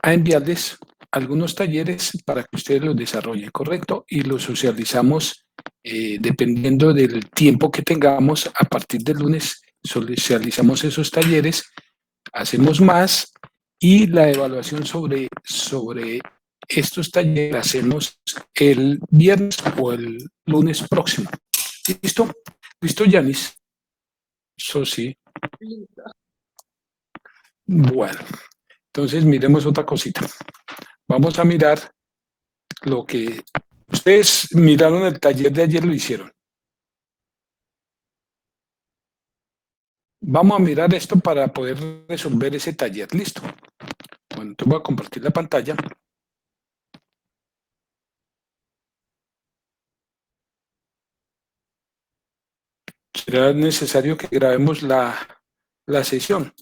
a enviarles algunos talleres para que ustedes los desarrollen, ¿correcto? Y los socializamos dependiendo del tiempo que tengamos. A partir del lunes socializamos esos talleres, hacemos más y la evaluación sobre estos talleres la hacemos el viernes o el lunes próximo. ¿Listo? ¿Listo, Yanis? Eso sí. Listo. Bueno, entonces miremos otra cosita. Vamos a mirar lo que ustedes miraron el taller de ayer, lo hicieron. Vamos a mirar esto para poder resolver ese taller. Listo. Bueno, entonces voy a compartir la pantalla. Será necesario que grabemos la sesión.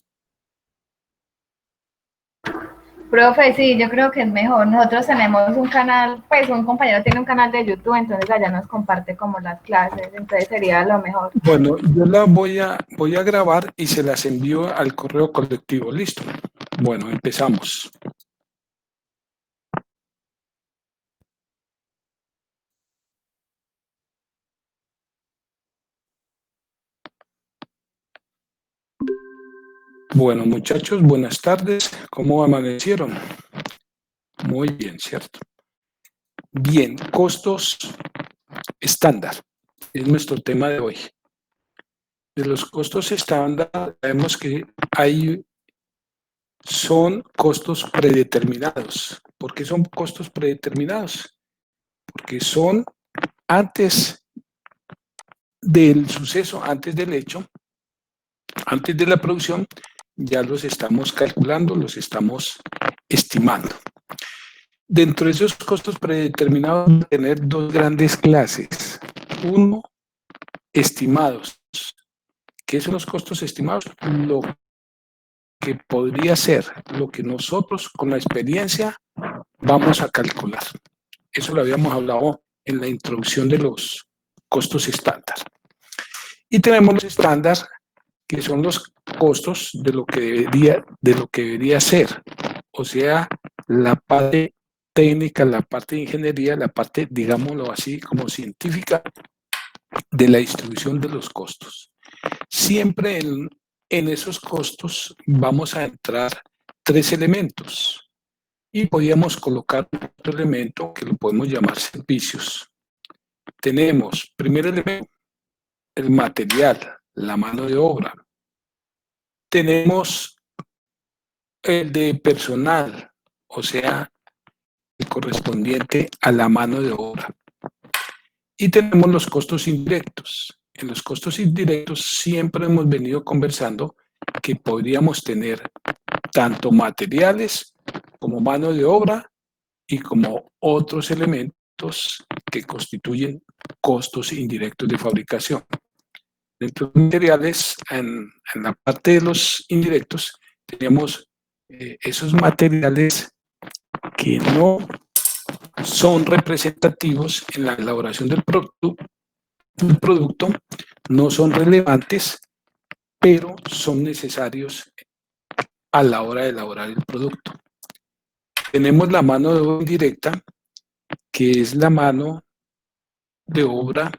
Profe, sí, yo creo que es mejor. Nosotros tenemos un canal, pues un compañero tiene un canal de YouTube, entonces allá nos comparte como las clases, entonces sería lo mejor. Bueno, yo la voy a grabar y se las envío al correo colectivo. Listo. Bueno, empezamos. Bueno, muchachos, buenas tardes. ¿Cómo amanecieron? Muy bien, ¿cierto? Bien, costos estándar. Es nuestro tema de hoy. De los costos estándar, sabemos que son costos predeterminados. ¿Por qué son costos predeterminados? Porque son antes del suceso, antes del hecho, antes de la producción, ya los estamos calculando, los estamos estimando. Dentro de esos costos predeterminados, vamos a tener dos grandes clases. Uno, estimados. ¿Qué son los costos estimados? Lo que podría ser, lo que nosotros con la experiencia vamos a calcular. Eso lo habíamos hablado en la introducción de los costos estándar. Y tenemos los estándar, que son los costos de lo que debería ser. O sea, la parte técnica, la parte de ingeniería, la parte, digámoslo así, como científica, de la distribución de los costos. Siempre en esos costos vamos a entrar tres elementos y podríamos colocar otro elemento que lo podemos llamar servicios. Tenemos, primer elemento, el material, la mano de obra. Tenemos el de personal, o sea, el correspondiente a la mano de obra. Y tenemos los costos indirectos. En los costos indirectos siempre hemos venido conversando que podríamos tener tanto materiales como mano de obra y como otros elementos que constituyen costos indirectos de fabricación. Dentro de los materiales, en la parte de los indirectos, tenemos esos materiales que no son representativos en la elaboración del producto, no son relevantes, pero son necesarios a la hora de elaborar el producto. Tenemos la mano de obra indirecta, que es la mano de obra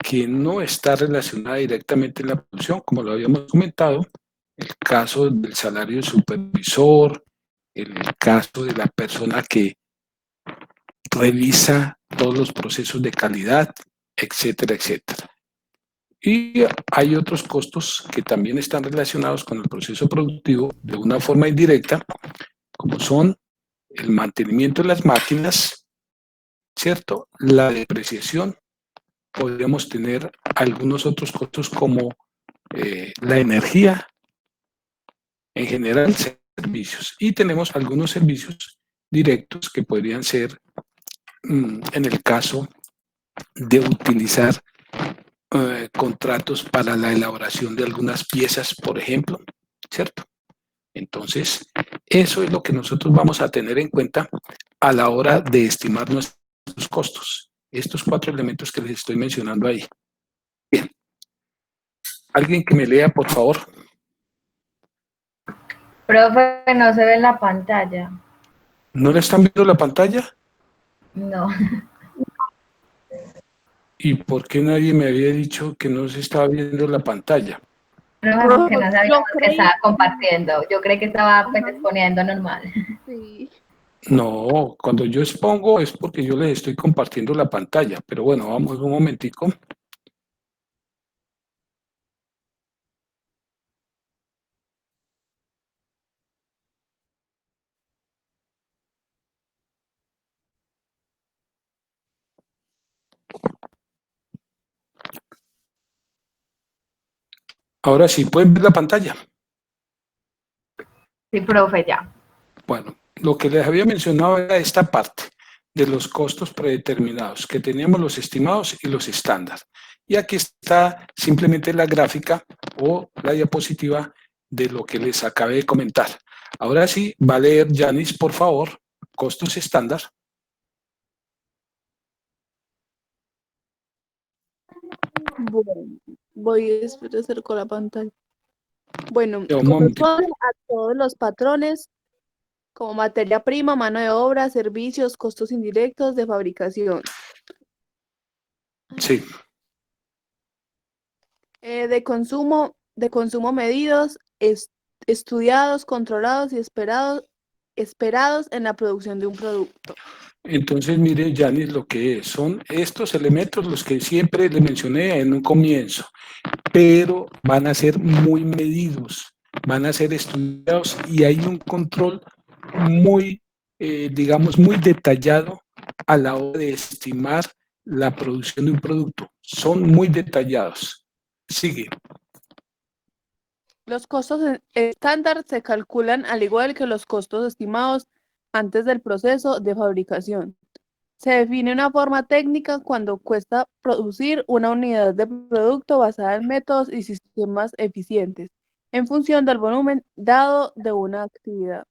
que no está relacionada directamente en la producción, como lo habíamos comentado, el caso del salario del supervisor, el caso de la persona que revisa todos los procesos de calidad, etcétera, etcétera. Y hay otros costos que también están relacionados con el proceso productivo de una forma indirecta, como son el mantenimiento de las máquinas, ¿cierto? La depreciación. Podríamos tener algunos otros costos como la energía, en general servicios. Y tenemos algunos servicios directos que podrían ser, en el caso de utilizar contratos para la elaboración de algunas piezas, por ejemplo, ¿cierto? Entonces, eso es lo que nosotros vamos a tener en cuenta a la hora de estimar nuestros costos. Estos cuatro elementos que les estoy mencionando ahí. Bien. ¿Alguien que me lea, por favor? Profe, no se ve en la pantalla. ¿No le están viendo la pantalla? No. ¿Y por qué nadie me había dicho que no se estaba viendo la pantalla? Profe, porque no Yo sabíamos que creí. estaba compartiendo. Yo creí que estaba pues Ajá. exponiendo normal. Sí. No, cuando yo expongo es porque yo les estoy compartiendo la pantalla, pero bueno, vamos un momentico. Ahora sí, ¿pueden ver la pantalla? Sí, profe, ya. Bueno, lo que les había mencionado era esta parte de los costos predeterminados, que teníamos los estimados y los estándar. Y aquí está simplemente la gráfica o la diapositiva de lo que les acabé de comentar. Ahora sí, va a leer Yanis, por favor, costos estándar. Bueno, voy a esperar acerco la pantalla. Bueno, Un momentito. corresponde a todos los patrones como materia prima, mano de obra, servicios, costos indirectos de fabricación, Sí, de consumo medidos, estudiados, controlados y esperados en la producción de un producto. entonces mire, Yanis, lo que es. Son estos elementos los que siempre le mencioné en un comienzo, pero van a ser muy medidos, van a ser estudiados y hay un control muy, digamos, muy detallado a la hora de estimar la producción de un producto. Son muy detallados. Sigue. Los costos estándar se calculan al igual que los costos estimados antes del proceso de fabricación. Se define una forma técnica cuando cuesta producir una unidad de producto basada en métodos y sistemas eficientes, en función del volumen dado de una actividad.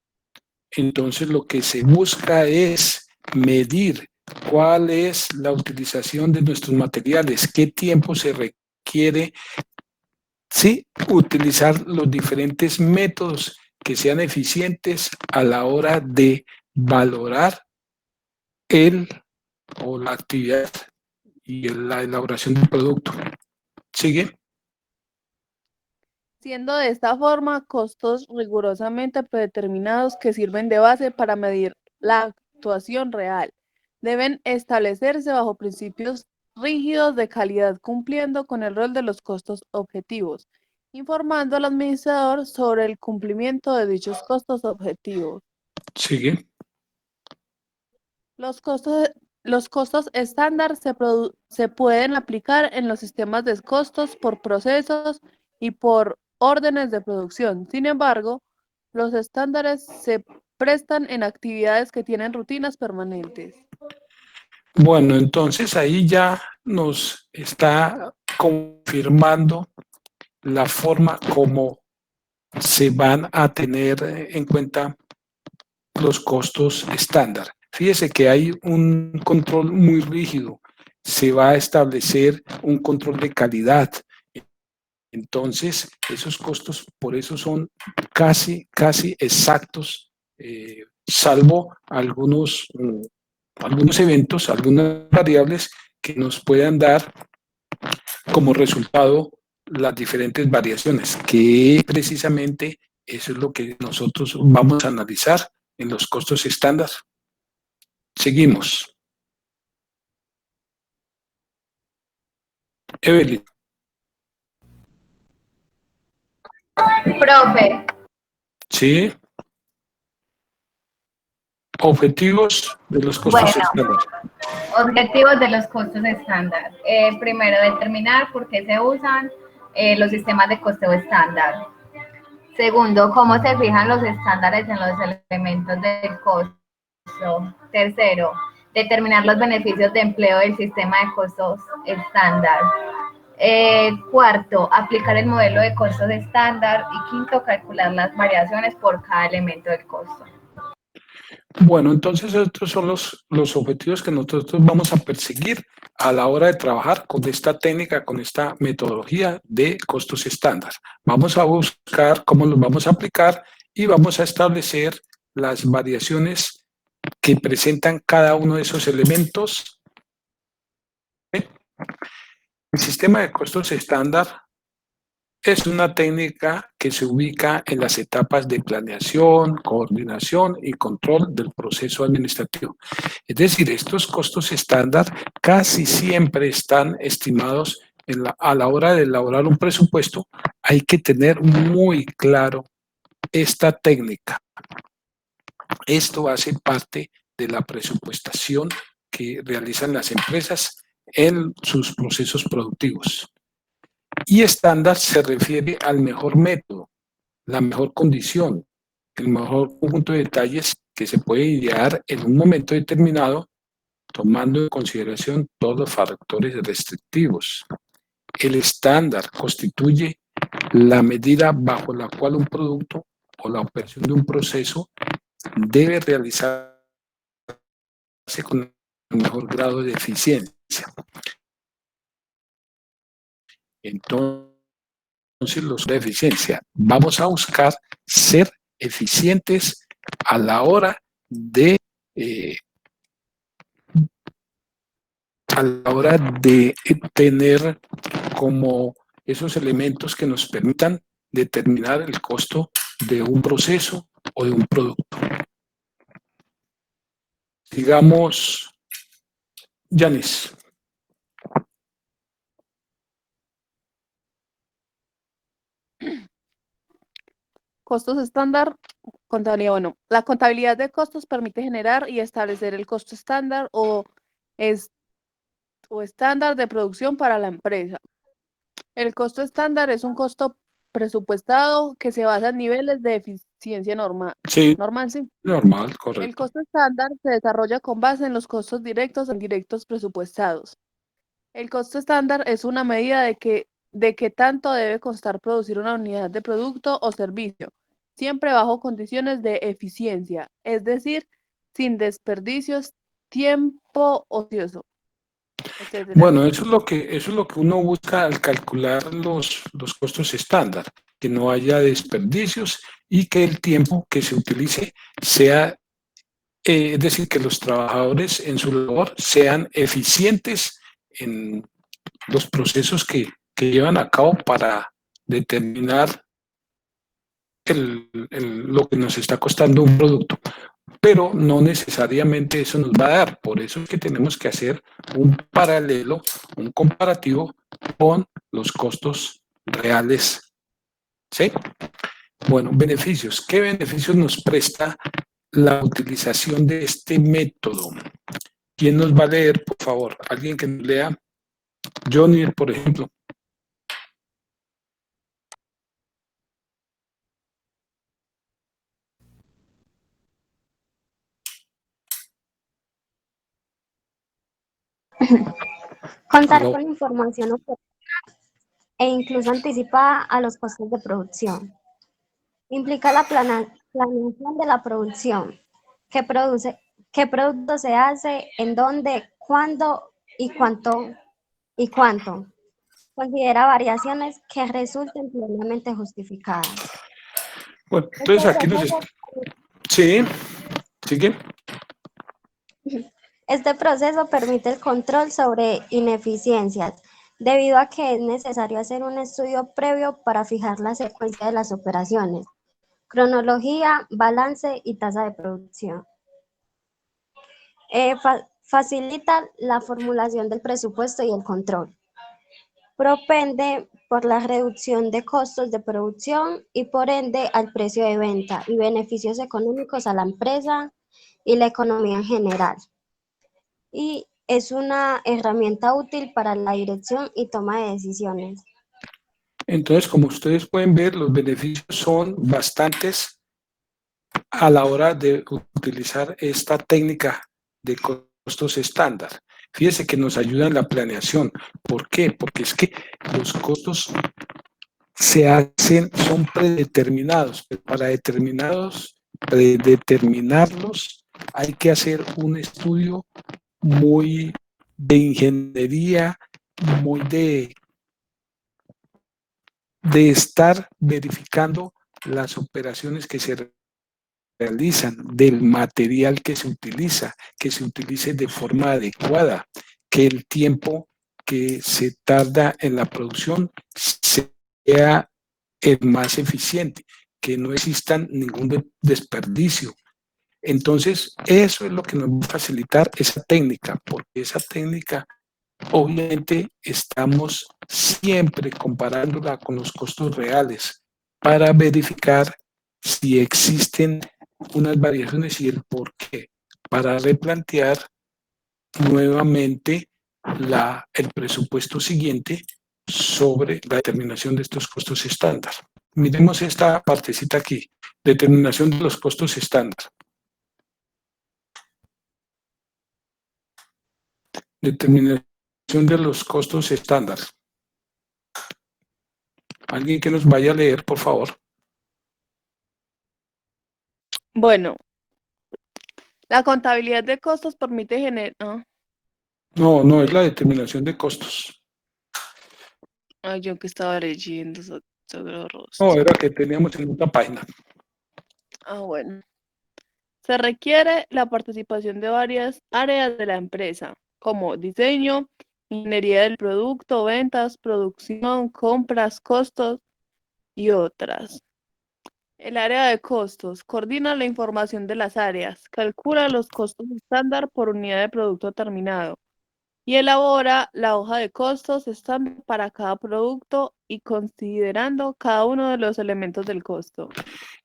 Entonces lo que se busca es medir cuál es la utilización de nuestros materiales, qué tiempo se requiere, sí, utilizar los diferentes métodos que sean eficientes a la hora de valorar el o la actividad y la elaboración del producto. ¿Sigue? Siendo de esta forma costos rigurosamente predeterminados que sirven de base para medir la actuación real. Deben establecerse bajo principios rígidos de calidad cumpliendo con el rol de los costos objetivos, informando al administrador sobre el cumplimiento de dichos costos objetivos. ¿Sigue? Los costos estándar se pueden aplicar en los sistemas de costos por procesos y por órdenes de producción. Sin embargo, los estándares se prestan en actividades que tienen rutinas permanentes. Bueno, entonces ahí ya nos está confirmando la forma como se van a tener en cuenta los costos estándar. Fíjese que hay un control muy rígido, se va a establecer un control de calidad. Entonces, esos costos por eso son casi exactos, salvo algunos eventos, algunas variables que nos puedan dar como resultado las diferentes variaciones, que precisamente eso es lo que nosotros vamos a analizar en los costos estándar. Seguimos. Evelyn. Profe, Sí. Objetivos de los costos bueno, estándar. objetivos de los costos estándar. Primero, determinar por qué se usan los sistemas de costeo estándar. Segundo, cómo se fijan los estándares en los elementos del costo. Tercero, determinar los beneficios de empleo del sistema de costos estándar. Cuarto, aplicar el modelo de costos estándar. Y quinto, calcular las variaciones por cada elemento del costo. Bueno, entonces estos son los objetivos que nosotros vamos a perseguir a la hora de trabajar con esta técnica, con esta metodología de costos estándar. Vamos a buscar cómo los vamos a aplicar y vamos a establecer las variaciones que presentan cada uno de esos elementos. El sistema de costos estándar es una técnica que se ubica en las etapas de planeación, coordinación y control del proceso administrativo. Es decir, estos costos estándar casi siempre están estimados a la hora de elaborar un presupuesto. Hay que tener muy claro esta técnica. Esto hace parte de la presupuestación que realizan las empresas en sus procesos productivos. Y estándar se refiere al mejor método, la mejor condición, el mejor conjunto de detalles que se puede idear en un momento determinado, tomando en consideración todos los factores restrictivos. El estándar constituye la medida bajo la cual un producto o la operación de un proceso debe realizarse con el mejor grado de eficiencia. Entonces, de eficiencia, vamos a buscar ser eficientes a la hora de tener como esos elementos que nos permitan determinar el costo de un proceso o de un producto. Digamos, Yanis. Costos estándar, contabilidad. Bueno, la contabilidad de costos permite generar y establecer el costo estándar o estándar de producción para la empresa. El costo estándar es un costo presupuestado que se basa en niveles de eficiencia normal. Sí, Normal, sí. normal, El correcto. costo estándar se desarrolla con base en los costos directos e indirectos presupuestados. El costo estándar es una medida de qué tanto debe costar producir una unidad de producto o servicio, siempre bajo condiciones de eficiencia, es decir, sin desperdicios, tiempo ocioso, etc. Bueno, eso es lo que uno busca al calcular los costos estándar, que no haya desperdicios y que el tiempo que se utilice sea, es decir, que los trabajadores en su labor sean eficientes en los procesos que llevan a cabo para determinar lo que nos está costando un producto. Pero no necesariamente eso nos va a dar. Por eso es que tenemos que hacer un paralelo, un comparativo con los costos reales. ¿Sí? Bueno, beneficios. ¿Qué beneficios nos presta la utilización de este método? ¿Quién nos va a leer, por favor? ¿Alguien que nos lea? Johnny, por ejemplo. Contar Aló. con información oportuna e incluso anticipada a los costos de producción. Implica la planeación de la producción, qué producto se hace, en dónde, cuándo y cuánto. Considera variaciones que resulten plenamente justificadas. Bueno, entonces aquí nos está... Sí, sigue. Este proceso permite el control sobre ineficiencias, debido a que es necesario hacer un estudio previo para fijar la secuencia de las operaciones, cronología, balance y tasa de producción. Facilita la formulación del presupuesto y el control. Propende por la reducción de costos de producción y por ende al precio de venta y beneficios económicos a la empresa y la economía en general. Y es una herramienta útil para la dirección y toma de decisiones. Entonces, como ustedes pueden ver, los beneficios son bastantes a la hora de utilizar esta técnica de costos estándar. Fíjese que nos ayuda en la planeación. ¿Por qué? Porque es que los costos son predeterminados, pero para predeterminarlos hay que hacer un estudio muy de ingeniería, muy de estar verificando las operaciones que se realizan, del material que se utilice de forma adecuada, que el tiempo que se tarda en la producción sea el más eficiente, que no existan ningún desperdicio. Entonces, eso es lo que nos va a facilitar esa técnica, porque esa técnica, obviamente, estamos siempre comparándola con los costos reales para verificar si existen unas variaciones y el por qué, para replantear nuevamente el presupuesto siguiente sobre la determinación de estos costos estándar. Miremos esta partecita aquí, determinación de los costos estándar. Determinación de los costos estándar. Alguien que nos vaya a leer, por favor. Bueno, la contabilidad de costos permite generar... No, no es la determinación de costos. Ay, yo que estaba leyendo sobre los No, era que teníamos en otra página. Bueno. Se requiere la participación de varias áreas de la empresa, como diseño, ingeniería del producto, ventas, producción, compras, costos y otras. El área de costos coordina la información de las áreas, calcula los costos estándar por unidad de producto terminado y elabora la hoja de costos estándar para cada producto y considerando cada uno de los elementos del costo.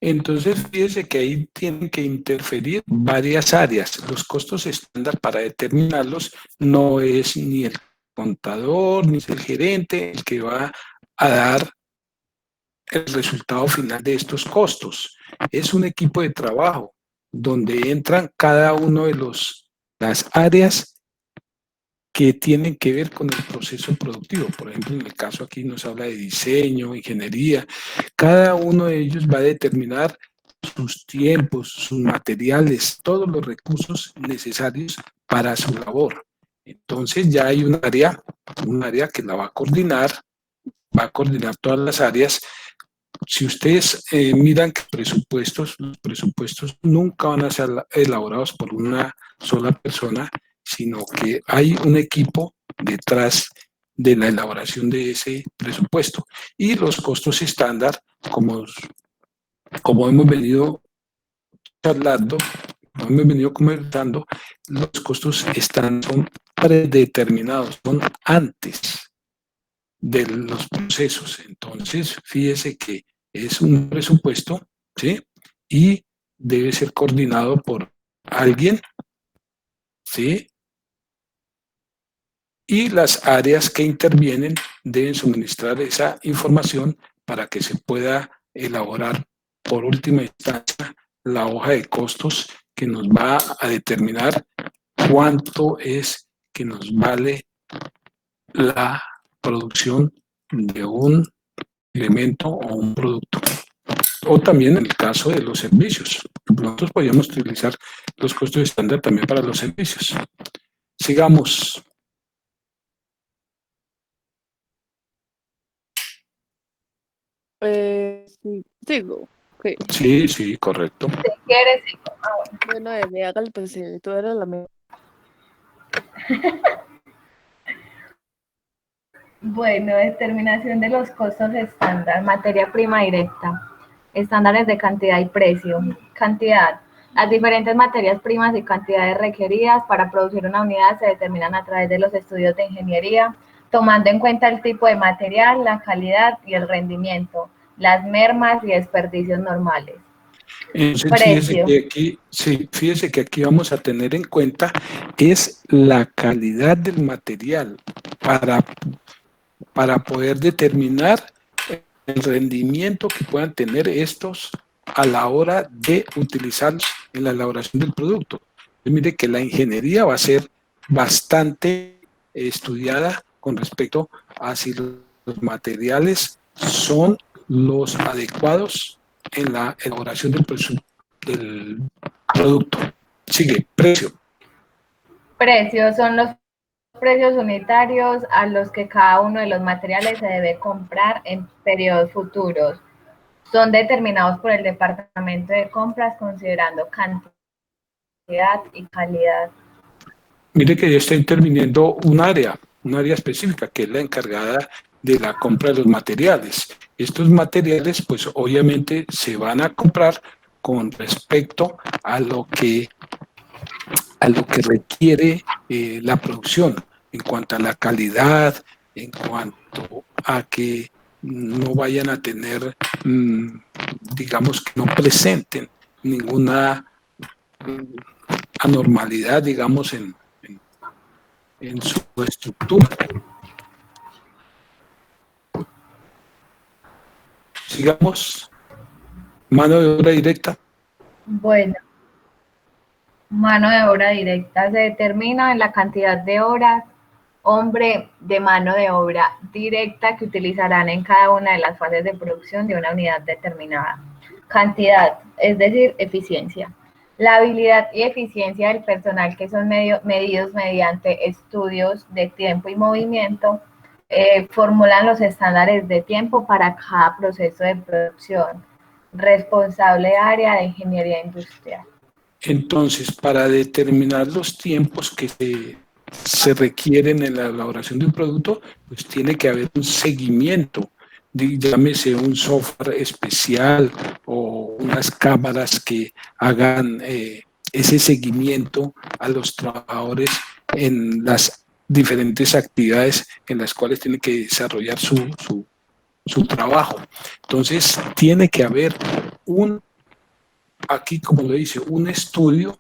Entonces, fíjese que ahí tienen que interferir varias áreas. Los costos estándar para determinarlos no es ni el contador ni es el gerente el que va a dar el resultado final de estos costos. Es un equipo de trabajo donde entran cada uno de las áreas que tienen que ver con el proceso productivo. Por ejemplo, en el caso aquí nos habla de diseño, ingeniería. Cada uno de ellos va a determinar sus tiempos, sus materiales, todos los recursos necesarios para su labor. Entonces ya hay un área que la va a coordinar todas las áreas. Si ustedes miran que los presupuestos nunca van a ser elaborados por una sola persona, sino que hay un equipo detrás de la elaboración de ese presupuesto. Y los costos estándar, como hemos venido charlando, como hemos venido comentando, los costos estándar son predeterminados, son antes de los procesos. Entonces, fíjese que es un presupuesto, ¿sí? Y debe ser coordinado por alguien, ¿sí? Y las áreas que intervienen deben suministrar esa información para que se pueda elaborar por última instancia la hoja de costos que nos va a determinar cuánto es que nos vale la producción de un elemento o un producto. O también en el caso de los servicios. Nosotros podríamos utilizar los costos estándar también para los servicios. Sigamos. Sí, sigo. Okay. Sí, sí, correcto. Si quieres, sí. Bueno, me haga el presidente, tú eres la mejor. Bueno, determinación de los costos estándar, materia prima directa, estándares de cantidad y precio. Cantidad. Las diferentes materias primas y cantidades requeridas para producir una unidad se determinan a través de los estudios de ingeniería, tomando en cuenta el tipo de material, la calidad y el rendimiento, las mermas y desperdicios normales. Entonces, fíjese que aquí vamos a tener en cuenta es la calidad del material para poder determinar el rendimiento que puedan tener estos a la hora de utilizarlos en la elaboración del producto. Entonces, mire que la ingeniería va a ser bastante estudiada con respecto a si los materiales son los adecuados en la elaboración del producto. Sigue, precio. Precios son los precios unitarios a los que cada uno de los materiales se debe comprar en periodos futuros. Son determinados por el departamento de compras considerando cantidad y calidad. Mire que ya está interviniendo un área específica, que es la encargada de la compra de los materiales. Estos materiales, pues obviamente se van a comprar con respecto a lo que requiere la producción, en cuanto a la calidad, en cuanto a que no vayan a tener, digamos, que no presenten ninguna anormalidad, digamos, en su estructura. Sigamos, mano de obra directa. Bueno, mano de obra directa se determina en la cantidad de horas hombre de mano de obra directa que utilizarán en cada una de las fases de producción de una unidad determinada. Cantidad, es decir, eficiencia. La habilidad y eficiencia del personal que son medidos mediante estudios de tiempo y movimiento formulan los estándares de tiempo para cada proceso de producción. Responsable área de ingeniería industrial. Entonces, para determinar los tiempos que se requieren en la elaboración de un producto, pues tiene que haber un seguimiento, llámese un software especial o unas cámaras que hagan ese seguimiento a los trabajadores en las diferentes actividades en las cuales tiene que desarrollar su trabajo. Entonces, tiene que haber aquí, como lo dice, un estudio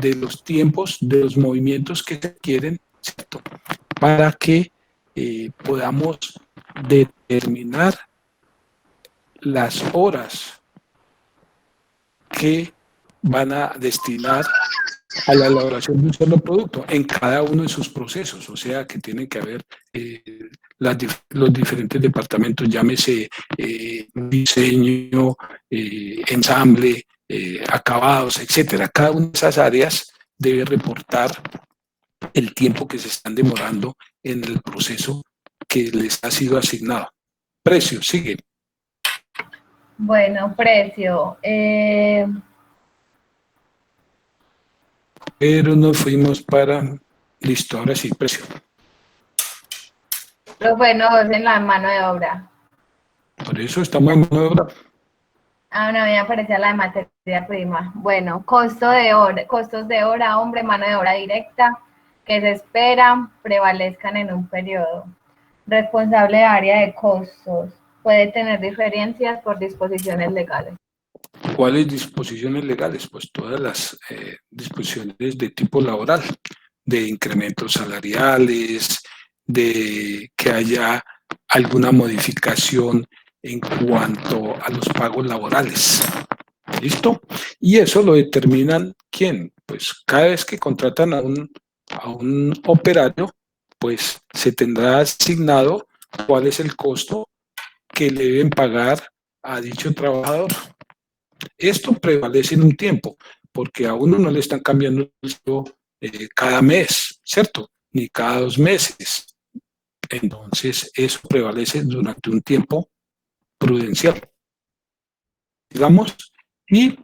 de los tiempos, de los movimientos que se quieren, ¿cierto? Para que podamos determinar las horas que van a destinar a la elaboración de un solo producto en cada uno de sus procesos, o sea que tienen que haber los diferentes departamentos, llámese diseño, ensamble, acabados, etcétera. Cada una de esas áreas debe reportar el tiempo que se están demorando en el proceso que les ha sido asignado. Precio, sigue. Bueno, precio. Pero nos fuimos para... Listo, ahora sí, precio. Lo bueno es en la mano de obra. Por eso estamos en mano de obra. Ah, no, me aparecía la de materia prima. Bueno, costo de hora, costos de hora, hombre, mano de obra directa, que se esperan prevalezcan en un periodo. Responsable de área de costos. Puede tener diferencias por disposiciones legales. ¿Cuáles disposiciones legales? Pues todas las disposiciones de tipo laboral, de incrementos salariales, de que haya alguna modificación en cuanto a los pagos laborales. ¿Listo? Y eso lo determinan ¿quién? Pues cada vez que contratan a un operario, pues se tendrá asignado cuál es el costo que le deben pagar a dicho trabajador. Esto prevalece en un tiempo, porque a uno no le están cambiando el sueldo cada mes, ¿cierto? Ni cada 2 meses. Entonces, eso prevalece durante un tiempo prudencial. Digamos, y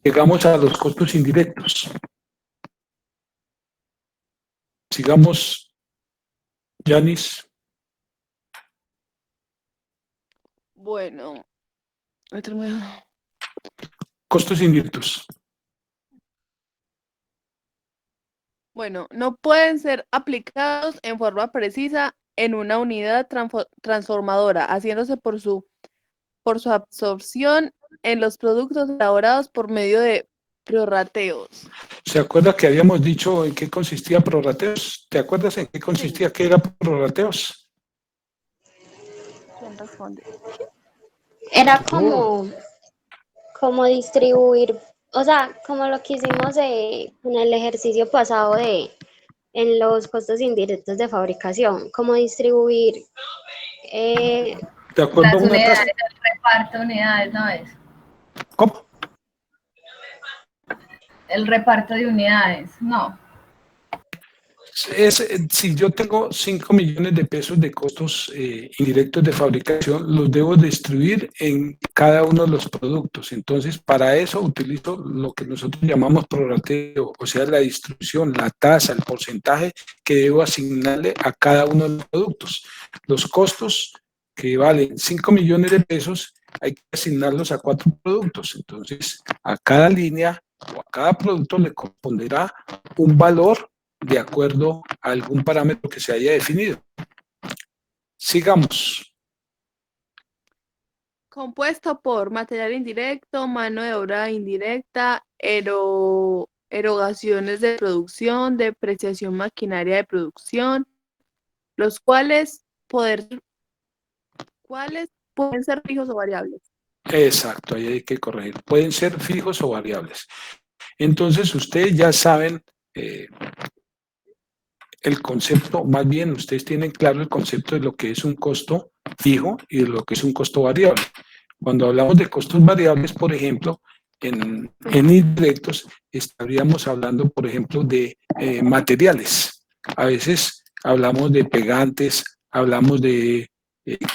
llegamos a los costos indirectos. Sigamos, Yanis. Bueno, he terminado. Costos indirectos. Bueno, no pueden ser aplicados en forma precisa en una unidad transformadora, haciéndose por su absorción en los productos elaborados por medio de prorrateos. ¿Se acuerda que habíamos dicho en qué consistía prorrateos? ¿Te acuerdas en qué consistía que era prorrateos? ¿Quién responde? Era como distribuir, o sea, como lo que hicimos en el ejercicio pasado en los costos indirectos de fabricación, como distribuir. ¿De acuerdo a Las una unidades, tasa? el reparto de unidades, ¿no es? ¿Cómo? El reparto de unidades, no. Si yo tengo 5 millones de pesos de costos indirectos de fabricación, los debo distribuir en cada uno de los productos. Entonces, para eso utilizo lo que nosotros llamamos prorrateo, o sea, la distribución, la tasa, el porcentaje que debo asignarle a cada uno de los productos. Los costos que valen 5 millones de pesos hay que asignarlos a 4 productos. Entonces, a cada línea o a cada producto le corresponderá un valor de acuerdo a algún parámetro que se haya definido. Sigamos. Compuesto por material indirecto, mano de obra indirecta, erogaciones de producción, depreciación maquinaria de producción, los cuales pueden ser fijos o variables. Exacto, ahí hay que corregir. Pueden ser fijos o variables. Entonces, ustedes ya saben el concepto, más bien ustedes tienen claro el concepto de lo que es un costo fijo y de lo que es un costo variable. Cuando hablamos de costos variables, por ejemplo, en indirectos, estaríamos hablando, por ejemplo, de materiales. A veces hablamos de pegantes, hablamos de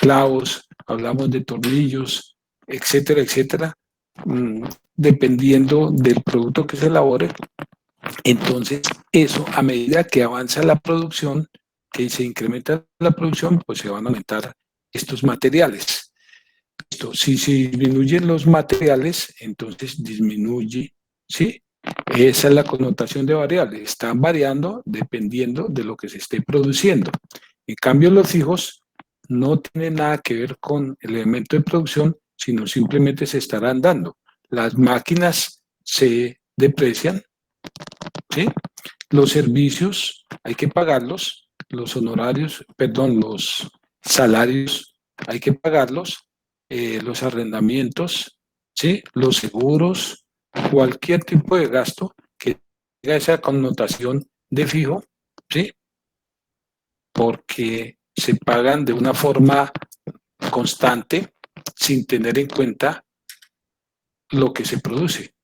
clavos, hablamos de tornillos, etcétera, etcétera, dependiendo del producto que se elabore. Entonces, eso a medida que avanza la producción, que se incrementa la producción, pues se van a aumentar estos materiales. Esto, si se disminuyen los materiales, entonces disminuye, ¿sí? Esa es la connotación de variable. Están variando dependiendo de lo que se esté produciendo. En cambio, los fijos no tienen nada que ver con el elemento de producción, sino simplemente se estarán dando. Las máquinas se deprecian, ¿sí? Los servicios hay que pagarlos, los honorarios, perdón, los salarios hay que pagarlos, los arrendamientos, ¿sí? Los seguros, cualquier tipo de gasto que tenga esa connotación de fijo, ¿sí? Porque se pagan de una forma constante sin tener en cuenta lo que se produce.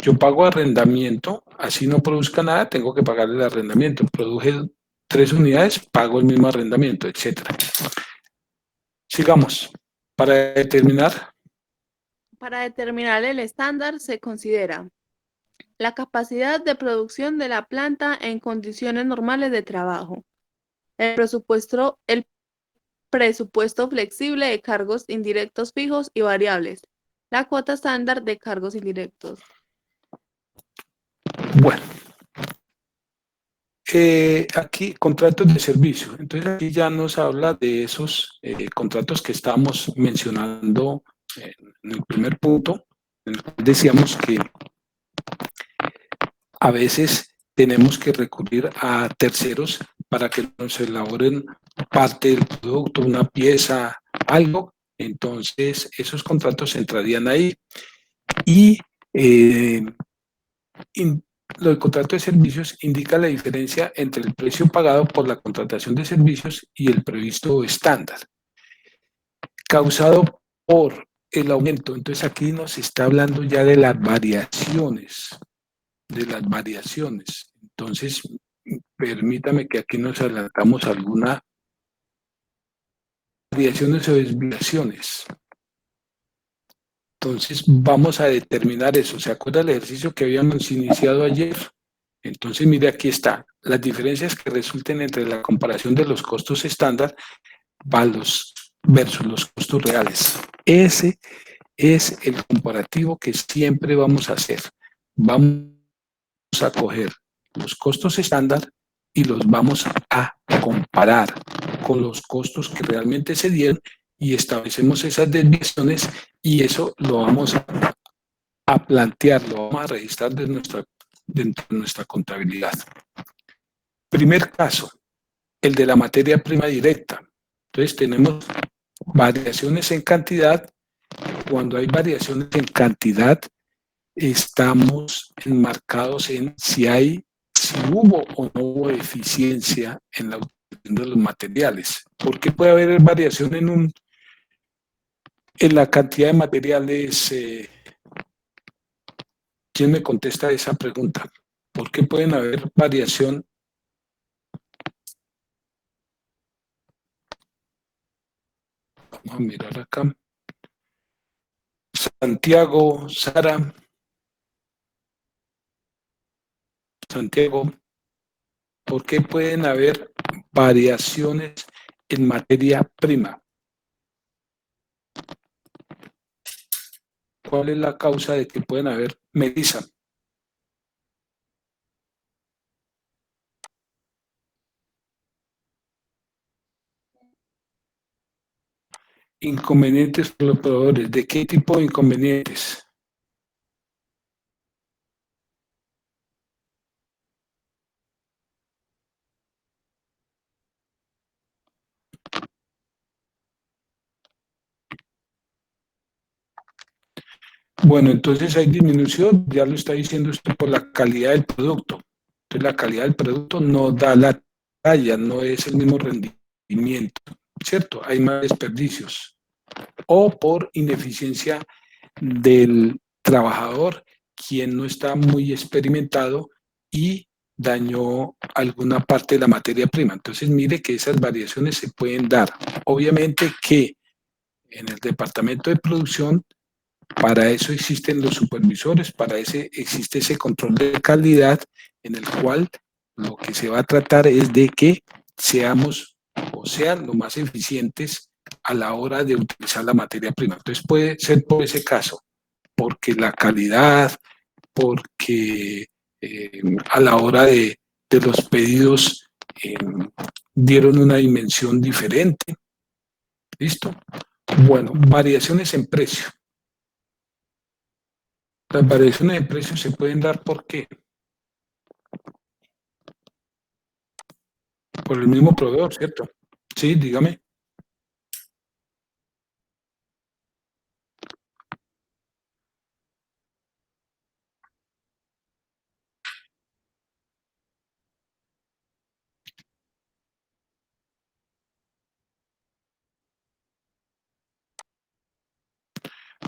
Yo pago arrendamiento, así no produzca nada, tengo que pagar el arrendamiento. Produje 3 unidades, pago el mismo arrendamiento, etc. Sigamos. Para determinar el estándar se considera la capacidad de producción de la planta en condiciones normales de trabajo, el presupuesto flexible de cargos indirectos fijos y variables, la cuota estándar de cargos indirectos. Bueno, aquí contratos de servicio. Entonces aquí ya nos habla de esos contratos que estábamos mencionando en el primer punto, en el cual decíamos que a veces tenemos que recurrir a terceros para que nos elaboren parte del producto, una pieza, algo. Entonces esos contratos entrarían ahí. Y el contrato de servicios indica la diferencia entre el precio pagado por la contratación de servicios y el previsto estándar, causado por el aumento. Entonces aquí nos está hablando ya de las variaciones, Entonces, permítame que aquí nos adelantamos algunas variaciones o desviaciones. Entonces, vamos a determinar eso. ¿Se acuerda el ejercicio que habíamos iniciado ayer? Entonces, mire, aquí está. Las diferencias que resulten entre la comparación de los costos estándar versus los costos reales. Ese es el comparativo que siempre vamos a hacer. Vamos a coger los costos estándar y los vamos a comparar con los costos que realmente se dieron y establecemos esas desviaciones y eso lo vamos a plantear, lo vamos a registrar dentro de nuestra contabilidad. Primer caso, el de la materia prima directa. Entonces tenemos variaciones en cantidad. Cuando hay variaciones en cantidad, estamos enmarcados en si hubo o no hubo eficiencia en la utilización de los materiales. ¿Por qué puede haber variación en la cantidad de materiales? ¿Quién me contesta esa pregunta? ¿Por qué pueden haber variación Vamos a mirar acá. Santiago, Sara. Santiago, ¿por qué pueden haber variaciones en materia prima? ¿Cuál es la causa de que pueden haber? Melissa. Inconvenientes por los proveedores. ¿De qué tipo de inconvenientes? Bueno, entonces hay disminución, ya lo está diciendo usted, por la calidad del producto. Entonces la calidad del producto no da la talla, no es el mismo rendimiento, ¿cierto? Hay más desperdicios. O por ineficiencia del trabajador, quien no está muy experimentado y dañó alguna parte de la materia prima. Entonces mire que esas variaciones se pueden dar. Obviamente que en el departamento de producción, para eso existen los supervisores, para eso existe ese control de calidad en el cual lo que se va a tratar es de que seamos o sean lo más eficientes a la hora de utilizar la materia prima. Entonces puede ser por ese caso, porque la calidad, porque a la hora de los pedidos dieron una dimensión diferente. ¿Listo? Bueno, variaciones en precio. Las variaciones de precios se pueden dar ¿por qué? Por el mismo proveedor, ¿cierto? Sí, dígame.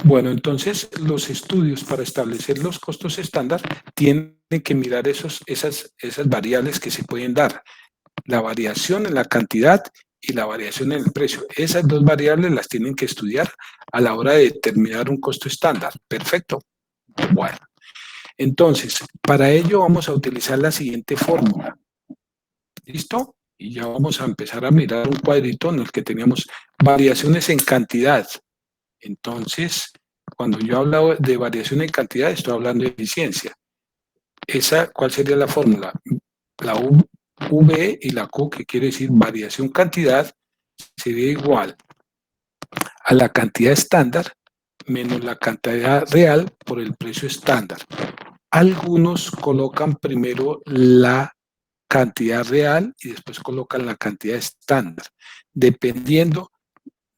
Bueno, entonces los estudios para establecer los costos estándar tienen que mirar esas variables que se pueden dar. La variación en la cantidad y la variación en el precio. Esas dos variables las tienen que estudiar a la hora de determinar un costo estándar. Perfecto. Bueno, entonces, para ello vamos a utilizar la siguiente fórmula. ¿Listo? Y ya vamos a empezar a mirar un cuadrito en el que teníamos variaciones en cantidad. Entonces, cuando yo hablo de variación en cantidad, estoy hablando de eficiencia. ¿Cuál sería la fórmula? La V y la Q, que quiere decir variación cantidad, sería igual a la cantidad estándar menos la cantidad real por el precio estándar. Algunos colocan primero la cantidad real y después colocan la cantidad estándar, dependiendo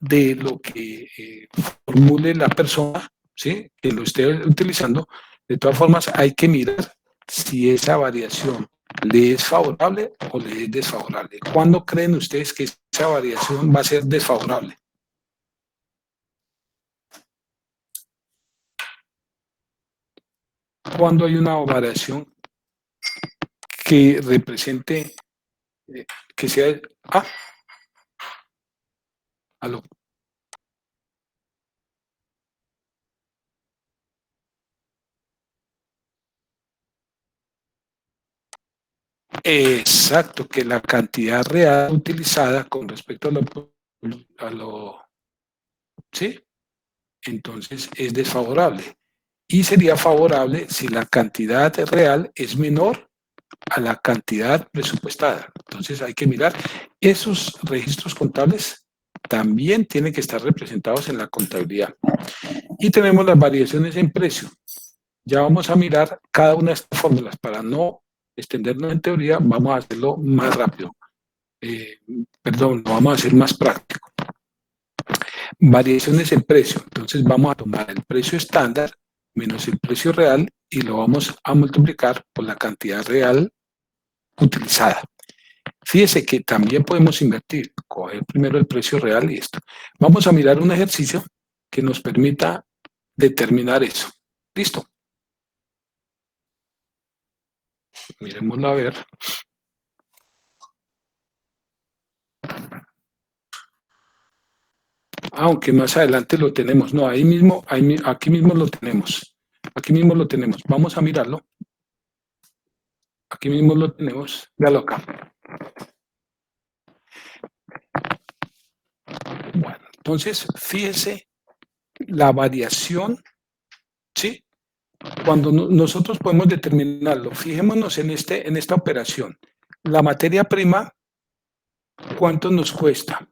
de lo que formule la persona, ¿sí?, que lo esté utilizando. De todas formas, hay que mirar si esa variación le es favorable o le es desfavorable. ¿Cuándo creen ustedes que esa variación va a ser desfavorable? Cuando hay una variación que represente, que sea... aló. Exacto, que la cantidad real utilizada con respecto ¿sí? Entonces es desfavorable. Y sería favorable si la cantidad real es menor a la cantidad presupuestada. Entonces hay que mirar, esos registros contables también tienen que estar representados en la contabilidad. Y tenemos las variaciones en precio. Ya vamos a mirar cada una de estas fórmulas. Para no extendernos en teoría, vamos a hacerlo más rápido. Lo vamos a hacer más práctico. Variaciones en precio. Entonces vamos a tomar el precio estándar menos el precio real y lo vamos a multiplicar por la cantidad real utilizada. Fíjese que también podemos invertir, coger primero el precio real y esto. Vamos a mirar un ejercicio que nos permita determinar eso. ¿Listo? Miremoslo a ver. aunque más adelante lo tenemos. No, ahí mismo, aquí mismo lo tenemos. Aquí mismo lo tenemos. Vamos a mirarlo. Aquí mismo lo tenemos. Véalo acá. Bueno, entonces, fíjese la variación, ¿sí? Cuando nosotros podemos determinarlo, fijémonos en esta operación. La materia prima, ¿cuánto nos cuesta?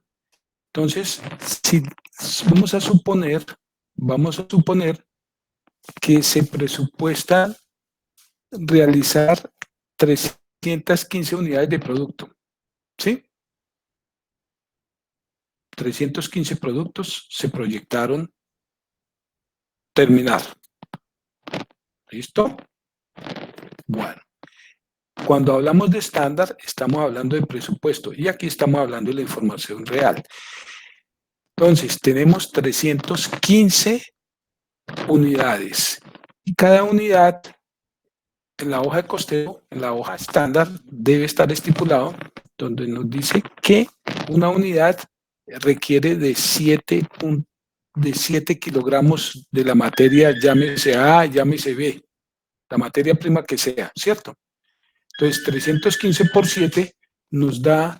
Entonces, si vamos a suponer que se presupuesta realizar 315 unidades de producto, ¿sí? 315 productos se proyectaron terminar. ¿Listo? Bueno, cuando hablamos de estándar, estamos hablando de presupuesto y aquí estamos hablando de la información real. Entonces, tenemos 315 unidades y cada unidad en la hoja de costeo, en la hoja estándar, debe estar estipulado donde nos dice que una unidad requiere de 7 kilogramos de la materia, llámese A, llámese B, la materia prima que sea, ¿cierto? Entonces, 315 por 7 nos da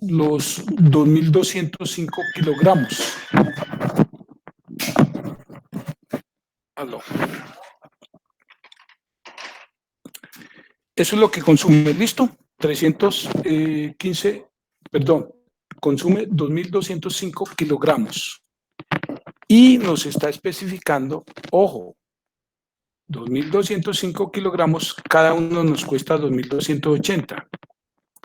los 2.205 kilogramos. Aló. Eso es lo que consume, ¿listo? 315, perdón, consume 2.205 kilogramos. Y nos está especificando, ojo, 2.205 kilogramos, cada uno nos cuesta 2.280.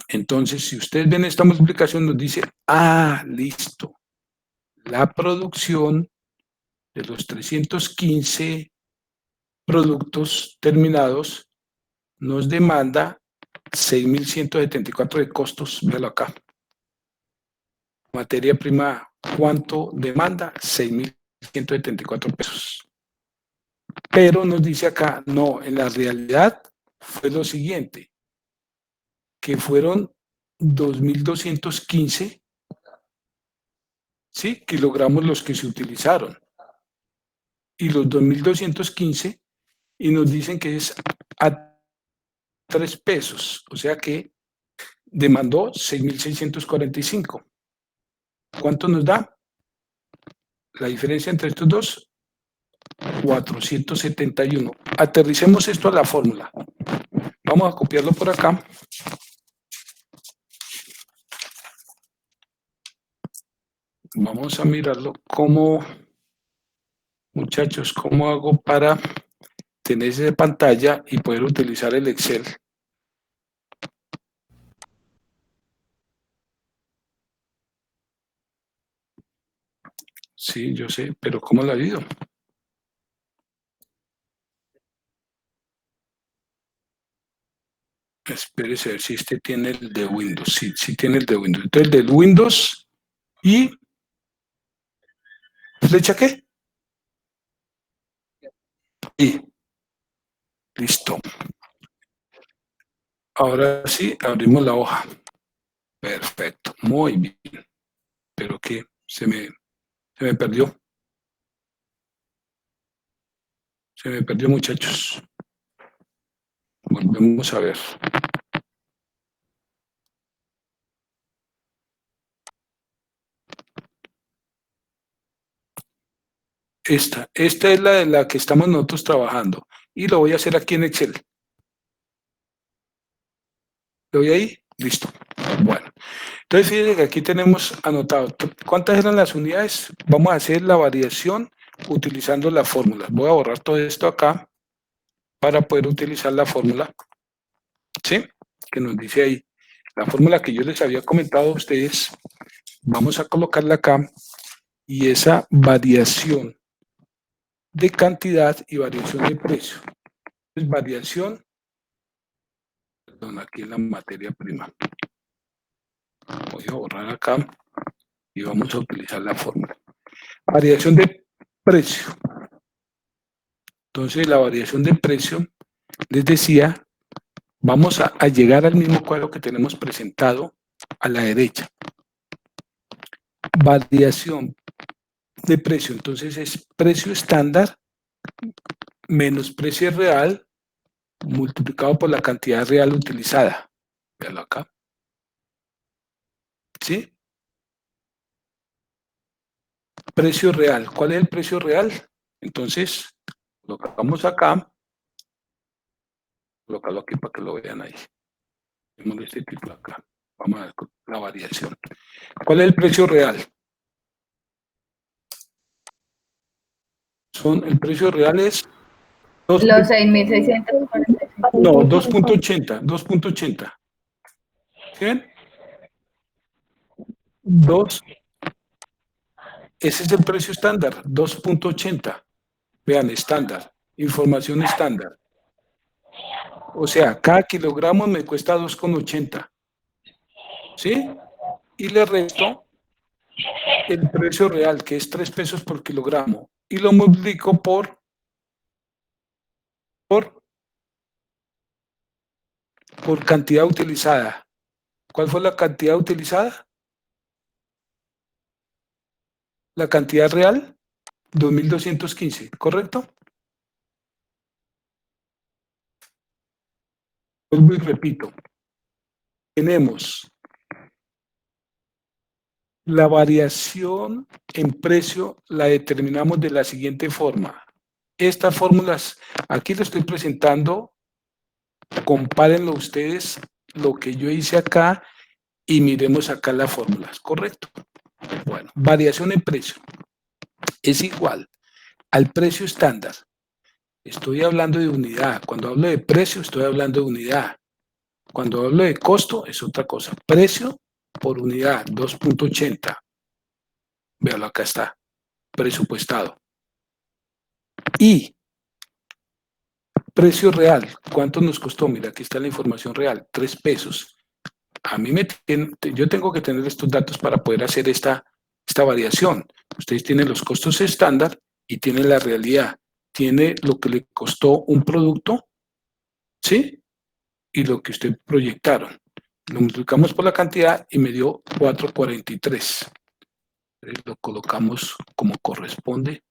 Entonces, si ustedes ven esta multiplicación, nos dice, listo, la producción de los 315 productos terminados nos demanda 6.174 de costos, véalo acá. Materia prima, ¿cuánto demanda? 6.174 pesos. Pero nos dice acá, no, en la realidad fue lo siguiente, que fueron 2.215, ¿sí?, kilogramos los que se utilizaron. Y los 2.215, y nos dicen que es a 3 pesos, o sea que demandó 6.645. ¿Cuánto nos da? La diferencia entre estos dos, 471. Aterricemos esto a la fórmula. Vamos a copiarlo por acá. Vamos a mirarlo cómo, muchachos, cómo hago para tener esa pantalla y poder utilizar el Excel. Sí, yo sé, pero ¿cómo lo ha ido? Espérese a ver si este tiene el de Windows. Sí, sí tiene el de Windows. Entonces, el del Windows y... ¿flecha qué? Y listo. Ahora sí, abrimos la hoja. Perfecto, muy bien. Pero que se me perdió. Se me perdió, muchachos. Volvemos a ver. Esta es la de la que estamos nosotros trabajando. Y lo voy a hacer aquí en Excel. ¿Lo voy ahí? Listo. Bueno. Entonces, fíjense que aquí tenemos anotado. ¿Cuántas eran las unidades? Vamos a hacer la variación utilizando la fórmula. Voy a borrar todo esto acá para poder utilizar la fórmula. ¿Sí? Que nos dice ahí. La fórmula que yo les había comentado a ustedes. Vamos a colocarla acá. Y esa variación de cantidad y variación de precio. Es variación, perdón, aquí en la materia prima. Voy a borrar acá y vamos a utilizar la fórmula. Variación de precio. Entonces, la variación de precio, les decía, vamos a llegar al mismo cuadro que tenemos presentado a la derecha. Variación de precio. Entonces es precio estándar menos precio real multiplicado por la cantidad real utilizada. Véalo acá. ¿Sí? Precio real. ¿Cuál es el precio real? Entonces, lo colocamos acá. Colócalo aquí para que lo vean ahí. Tenemos este título acá. Vamos a ver la variación. ¿Cuál es el precio real? El precio real es Los 6.645. no, 2.80. 2.80. ¿Sí ven? 2. Ese es el precio estándar, 2.80. Vean, estándar. Información estándar. O sea, cada kilogramo me cuesta 2.80. ¿Sí? Y le resto el precio real, que es 3 pesos por kilogramo. Y lo multiplico por cantidad utilizada. ¿Cuál fue la cantidad utilizada? La cantidad real, 2.215, ¿correcto? Vuelvo y repito. Tenemos la variación en precio, la determinamos de la siguiente forma. Estas fórmulas, aquí lo estoy presentando, compárenlo ustedes, lo que yo hice acá, y miremos acá las fórmulas, ¿correcto? Bueno, variación en precio es igual al precio estándar. Estoy hablando de unidad. Cuando hablo de precio, estoy hablando de unidad. Cuando hablo de costo, es otra cosa. Precio por unidad, 2.80. Véalo, acá está, presupuestado. Y precio real, ¿cuánto nos costó? Mira, aquí está la información real, 3 pesos. A mí yo tengo que tener estos datos para poder hacer esta variación. Ustedes tienen los costos estándar y tienen la realidad. Tiene lo que le costó un producto, ¿sí? Y lo que ustedes proyectaron. Lo multiplicamos por la cantidad y me dio 4.43. Lo colocamos como corresponde.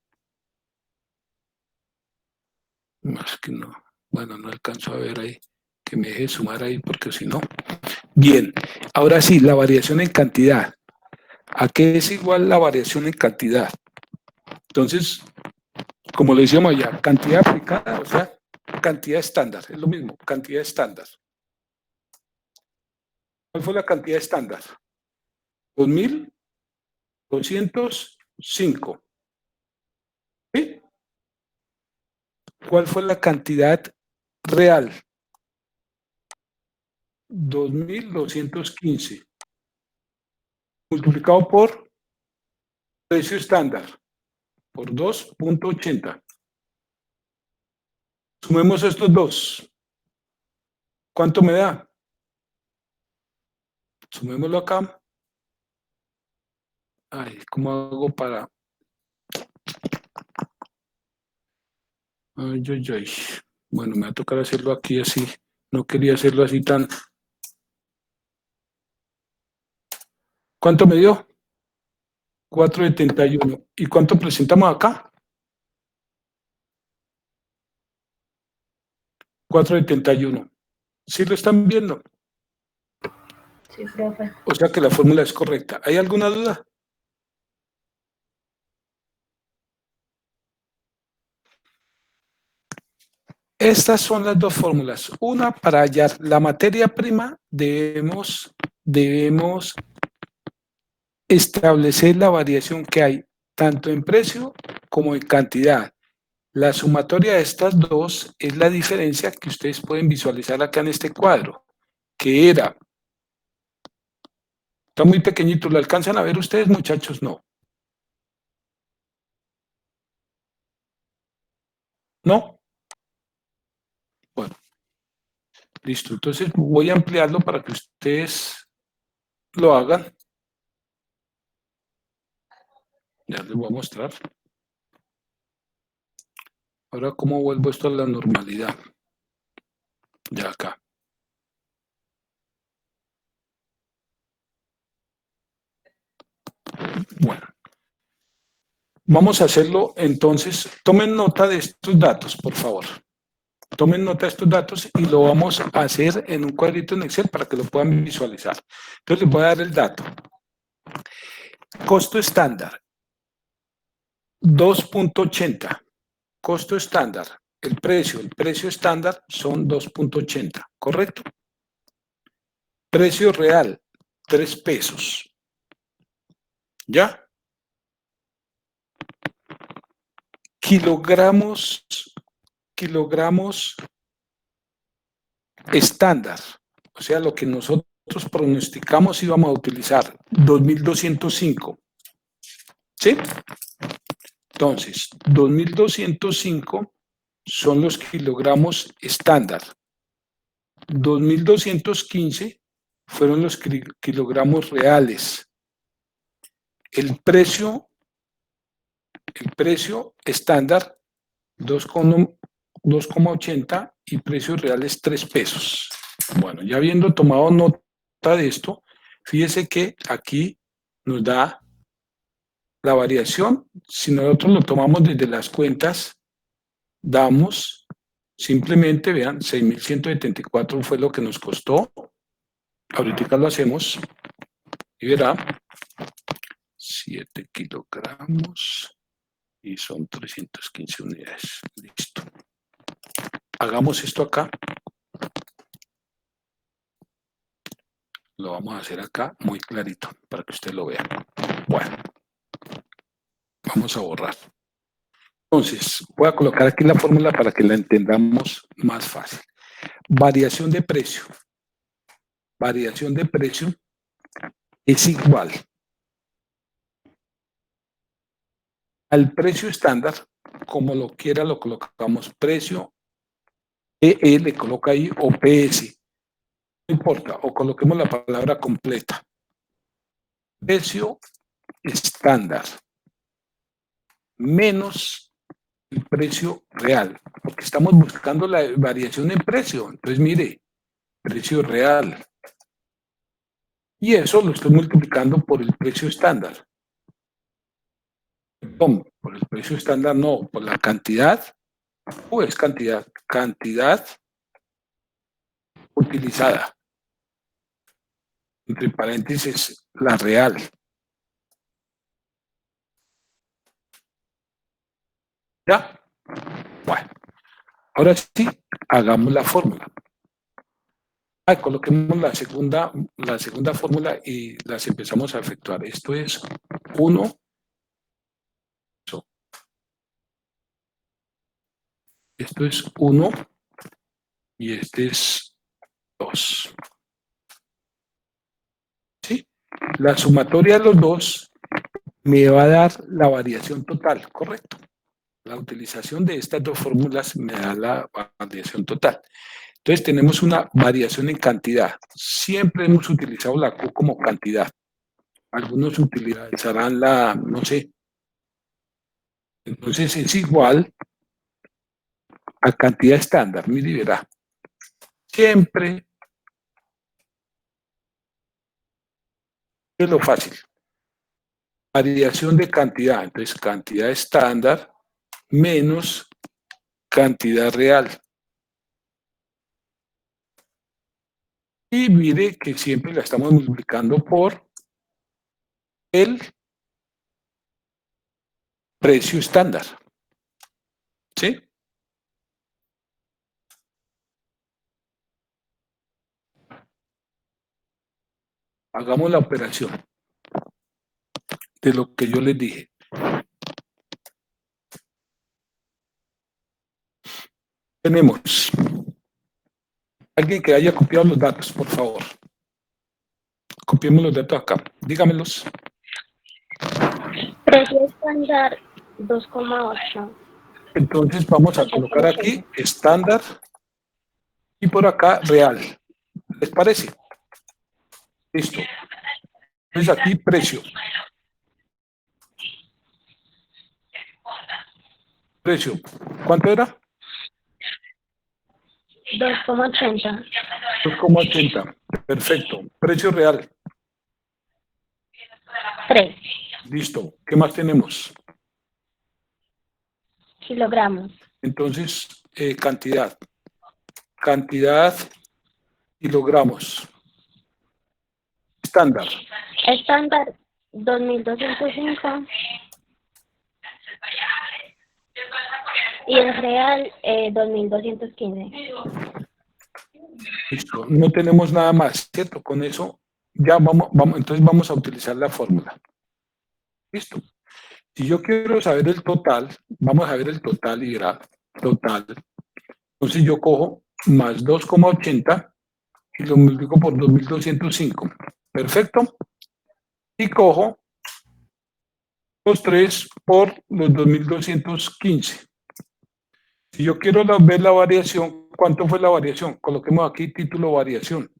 Más que no. Bueno, no alcanzo a ver ahí. Que me deje sumar ahí porque si no. Bien, ahora sí, la variación en cantidad. ¿A qué es igual la variación en cantidad? Entonces, como le decíamos allá, cantidad aplicada, o sea, cantidad estándar, es lo mismo, cantidad estándar. ¿Cuál fue la cantidad estándar? 2.205. ¿Sí? ¿Cuál fue la cantidad real? 2.215. Multiplicado por precio estándar, por 2.80. Sumemos estos dos. ¿Cuánto me da? Sumémoslo acá. Ay, ¿cómo hago para...? Ay, ay, ay. Bueno, me va a tocar hacerlo aquí así. No quería hacerlo así tan... ¿Cuánto me dio? 4.71. ¿Y cuánto presentamos acá? 4.71. ¿Sí lo están viendo? Sí, profe. O sea que la fórmula es correcta. ¿Hay alguna duda? Estas son las dos fórmulas. Una, para hallar la materia prima, debemos establecer la variación que hay tanto en precio como en cantidad. La sumatoria de estas dos es la diferencia que ustedes pueden visualizar acá en este cuadro, que era, está muy pequeñito, ¿lo alcanzan a ver ustedes, muchachos? No. ¿No? Bueno, listo. Entonces voy a ampliarlo para que ustedes lo hagan. Ya les voy a mostrar. Ahora, ¿cómo vuelvo esto a la normalidad? Ya acá. Bueno. Vamos a hacerlo entonces. Tomen nota de estos datos, por favor. Tomen nota de estos datos y lo vamos a hacer en un cuadrito en Excel para que lo puedan visualizar. Entonces les voy a dar el dato. Costo estándar, 2.80. Costo estándar, el precio estándar son 2.80, ¿correcto? Precio real, 3 pesos. ¿Ya? Kilogramos estándar, o sea, lo que nosotros pronosticamos íbamos a utilizar, 2.205. ¿Sí? Entonces, 2.205 son los kilogramos estándar. 2.215 fueron los kilogramos reales. El precio estándar, 2,80 y precio real es 3 pesos. Bueno, ya habiendo tomado nota de esto, fíjese que aquí nos da la variación. Si nosotros lo tomamos desde las cuentas, damos simplemente, vean, 6.174 fue lo que nos costó. Ahorita lo hacemos y verá, 7 kilogramos y son 315 unidades. Listo. Hagamos esto acá. Lo vamos a hacer acá muy clarito para que usted lo vea. Bueno, vamos a borrar. Entonces, voy a colocar aquí la fórmula para que la entendamos más fácil. Variación de precio. Variación de precio es igual al precio estándar, como lo quiera lo colocamos, precio PE le coloca ahí o PS, no importa, o coloquemos la palabra completa. Precio estándar menos el precio real, porque estamos buscando la variación en precio. Entonces, mire, precio real. Y eso lo estoy multiplicando por el precio estándar. ¿Cómo? Por el precio estándar no, por la cantidad, es cantidad utilizada. Entre paréntesis, la real. ¿Ya? Bueno, ahora sí, hagamos la fórmula. Coloquemos la segunda fórmula y las empezamos a efectuar. Esto es 1. Esto es 1 y este es 2. ¿Sí? La sumatoria de los dos me va a dar la variación total, ¿correcto? La utilización de estas dos fórmulas me da la variación total. Entonces tenemos una variación en cantidad. Siempre hemos utilizado la Q como cantidad. Algunos utilizarán la, no sé. Entonces es igual a cantidad estándar. Mire y verá. Siempre es lo fácil. Variación de cantidad. Entonces cantidad estándar menos cantidad real. Y mire que siempre la estamos multiplicando por el precio estándar. ¿Sí? Hagamos la operación de lo que yo les dije. Tenemos alguien que haya copiado los datos, por favor. Copiemos los datos acá. Dígamelos. Precio estándar 2,8. Entonces vamos a colocar aquí estándar y por acá real. ¿Les parece? Listo. Entonces aquí precio. Precio. ¿Cuánto era? 2,80. 2,80. Perfecto. Precio real. 3. Listo. ¿Qué más tenemos? Kilogramos. Entonces, cantidad. Cantidad, kilogramos. Estándar. Estándar 2205. Y el real 2215. Listo. No tenemos nada más, ¿cierto? Con eso ya entonces vamos a utilizar la fórmula. Listo. Si yo quiero saber el total, vamos a ver el total y verá, total. Entonces yo cojo más 2,80 y lo multiplico por 2205. Perfecto. Y cojo los 3 por los 2215. Si yo quiero ver la variación, ¿cuánto fue la variación? Coloquemos aquí título variación.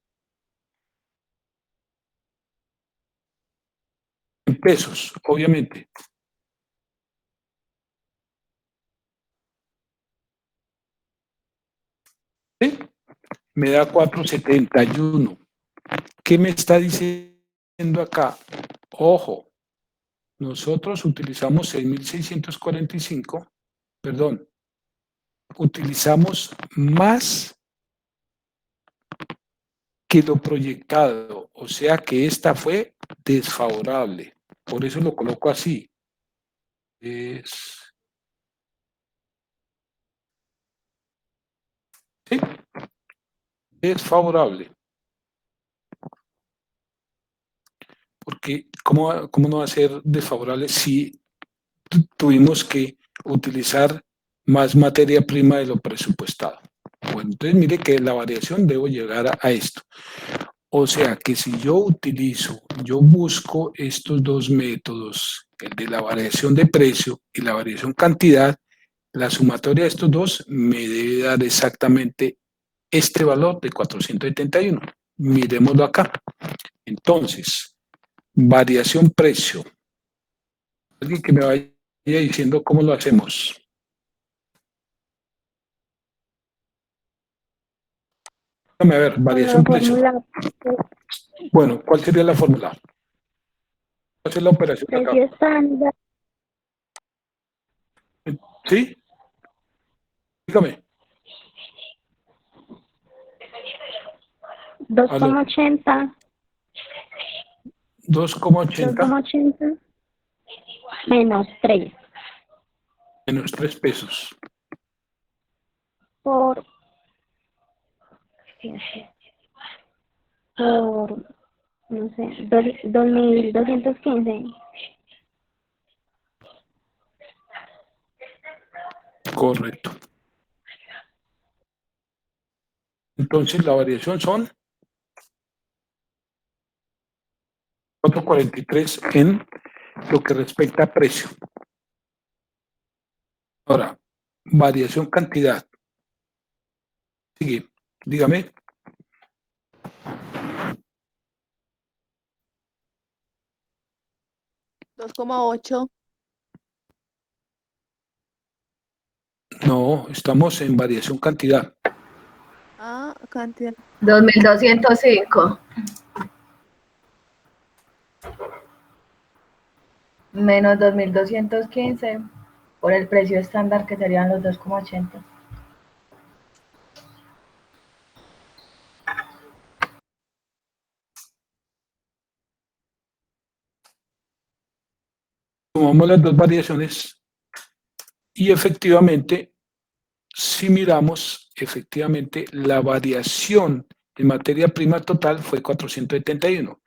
En pesos, obviamente. ¿Sí? Me da 471. ¿Qué me está diciendo acá? Ojo, nosotros utilizamos 6.645, perdón, utilizamos más que lo proyectado, o sea que esta fue desfavorable. Por eso lo coloco así. ¿Sí? Desfavorable. Porque ¿cómo no va a ser desfavorable si tuvimos que utilizar más materia prima de lo presupuestado? Bueno, entonces mire que la variación debo llegar a esto. O sea que si yo busco estos dos métodos, el de la variación de precio y la variación cantidad, la sumatoria de estos dos me debe dar exactamente este valor de 471. Miremoslo acá. Entonces, variación precio. Alguien que me vaya diciendo cómo lo hacemos. Déjame ver, variación precio. Bueno, ¿cuál sería la fórmula? ¿Cuál es la operación acá? Precio estándar. ¿Sí? Dígame. 2,80. 2,80 2,80 menos 3 menos 3 pesos. por no sé, 2215. Correcto. Entonces la variación son 443 en lo que respecta a precio. Ahora, variación cantidad. Sigue, dígame. $2,8. No, estamos en variación cantidad. Ah, cantidad. 2205 menos 2215 por el precio estándar que serían los 2,80. Tomamos las dos variaciones y efectivamente, si miramos, efectivamente la variación de materia prima total fue 471.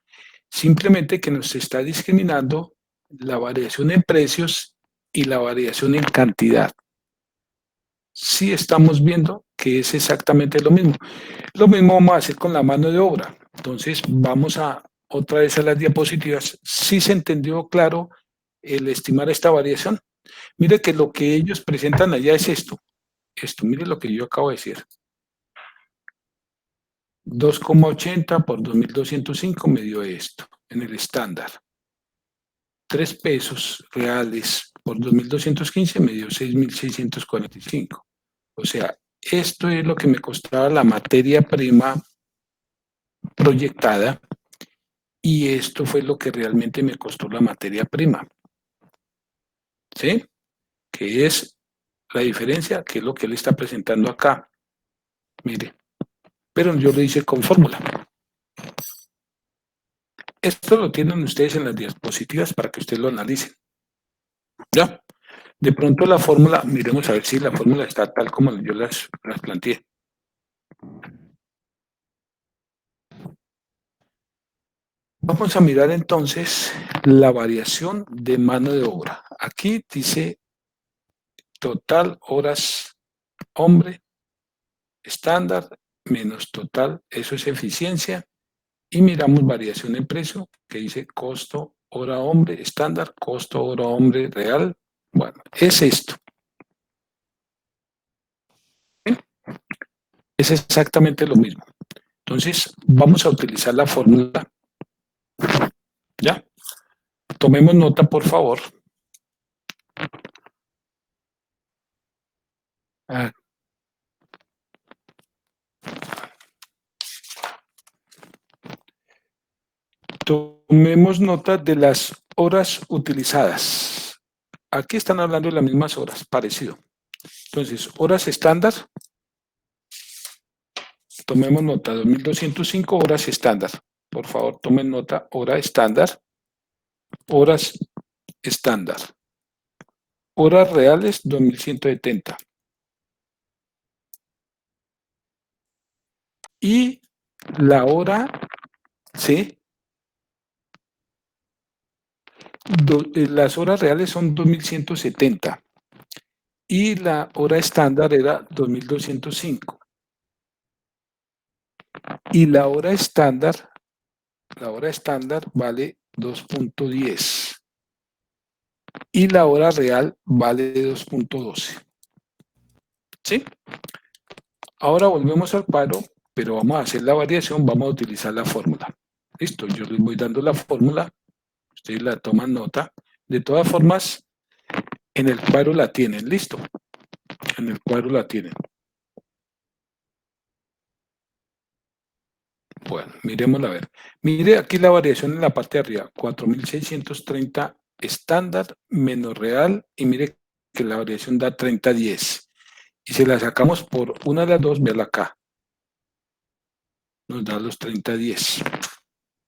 Simplemente que nos está discriminando la variación en precios y la variación en cantidad. Sí estamos viendo que es exactamente lo mismo. Lo mismo vamos a hacer con la mano de obra. Entonces vamos a otra vez a las diapositivas. Sí se entendió claro el estimar esta variación. Mire que lo que ellos presentan allá es esto. Mire lo que yo acabo de decir. 2,80 por 2.205 me dio esto en el estándar. 3 pesos reales por 2.215 me dio 6.645. O sea, esto es lo que me costaba la materia prima proyectada y esto fue lo que realmente me costó la materia prima. ¿Sí? Que es la diferencia, que es lo que él está presentando acá. Mire, pero yo lo hice con fórmula. Esto lo tienen ustedes en las diapositivas para que ustedes lo analicen. ¿Ya? De pronto la fórmula, miremos a ver si la fórmula está tal como yo las planteé. Vamos a mirar entonces la variación de mano de obra. Aquí dice total horas hombre estándar menos total, eso es eficiencia. Y miramos variación en precio, que dice costo hora hombre estándar, costo hora hombre real. Bueno, es esto. ¿Sí? Es exactamente lo mismo. Entonces, vamos a utilizar la fórmula. ¿Ya? Tomemos nota, por favor. Ah, tomemos nota de las horas utilizadas. Aquí están hablando de las mismas horas, parecido. Entonces, horas estándar. Tomemos nota, 2205 horas estándar. Por favor, tomen nota, hora estándar. Horas estándar. Horas reales, 2170. Y la hora, ¿sí? Las horas reales son 2170. Y la hora estándar era 2205. Y la hora estándar vale 2.10. Y la hora real vale 2.12. ¿Sí? Ahora volvemos al cuadro, pero vamos a hacer la variación, vamos a utilizar la fórmula. Listo, yo les voy dando la fórmula, ustedes la toman nota. De todas formas, en el cuadro la tienen, listo. En el cuadro la tienen. Bueno, miremosla a ver. Mire aquí la variación en la parte de arriba, 4.630 estándar menos real, y mire que la variación da 30.10. Y si la sacamos por una de las dos, véala acá. Nos da los 30.10.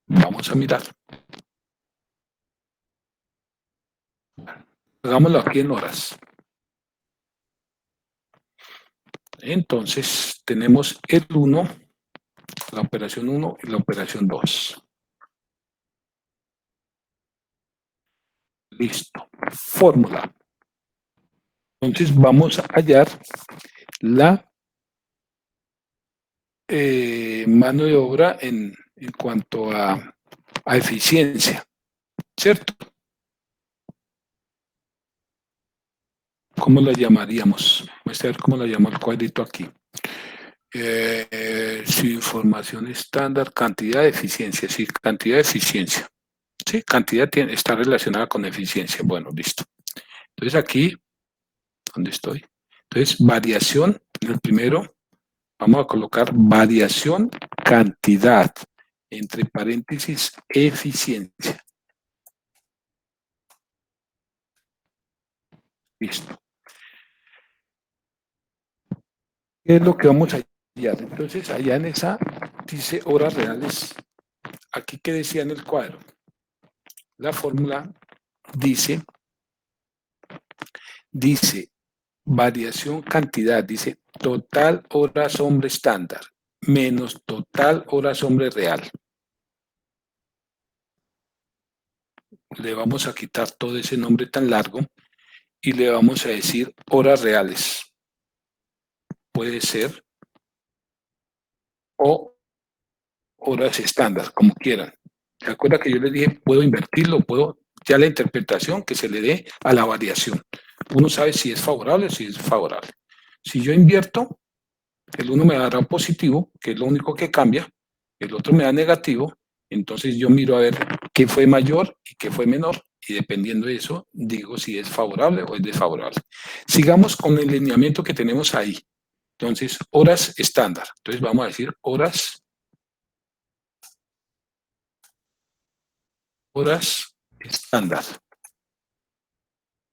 Vamos a mirar. Hagámoslo aquí en horas. Entonces, tenemos el 1, la operación 1 y la operación 2. Listo. Fórmula. Entonces, vamos a hallar la mano de obra en cuanto a eficiencia, ¿cierto? ¿Cómo la llamaríamos? Vamos a ver cómo la llama el cuadrito aquí. Su información estándar, cantidad de eficiencia, sí, cantidad de eficiencia. Sí, cantidad está relacionada con eficiencia. Bueno, listo. Entonces aquí, ¿dónde estoy? Entonces, variación, el primero, vamos a colocar variación, cantidad, entre paréntesis, eficiencia. Listo. ¿Qué es lo que vamos a hallar? Entonces, allá en esa dice horas reales. Aquí que decía en el cuadro. La fórmula dice variación cantidad, dice total horas hombre estándar menos total horas hombre real. Le vamos a quitar todo ese nombre tan largo y le vamos a decir horas reales. Puede ser o horas estándar, como quieran. ¿Se acuerda que yo les dije, puedo invertirlo, puedo, ya la interpretación que se le dé a la variación? Uno sabe si es favorable o si es favorable. Si yo invierto, el uno me dará positivo, que es lo único que cambia, el otro me da negativo, entonces yo miro a ver qué fue mayor y qué fue menor, y dependiendo de eso, digo si es favorable o es desfavorable. Sigamos con el lineamiento que tenemos ahí. Entonces, horas estándar. Entonces vamos a decir horas estándar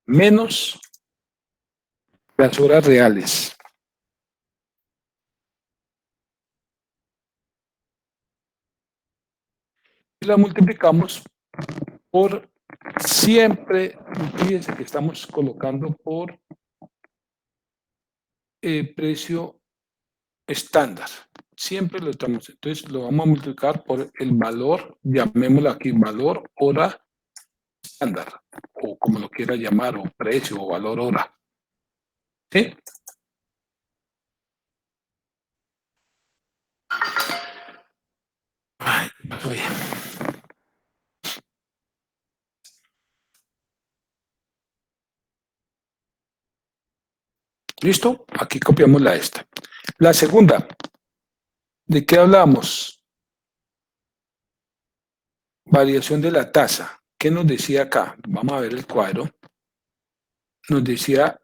menos las horas reales. Y la multiplicamos por siempre, fíjense que estamos colocando por precio estándar. Siempre lo estamos, entonces lo vamos a multiplicar por el valor, llamémoslo aquí, valor hora estándar, o como lo quiera llamar, o precio, o valor hora. ¿Sí? Ay, ¿qué pasó ahí? ¿Listo? Aquí copiamos la esta. La segunda, ¿de qué hablamos? Variación de la tasa. ¿Qué nos decía acá? Vamos a ver el cuadro. Nos decía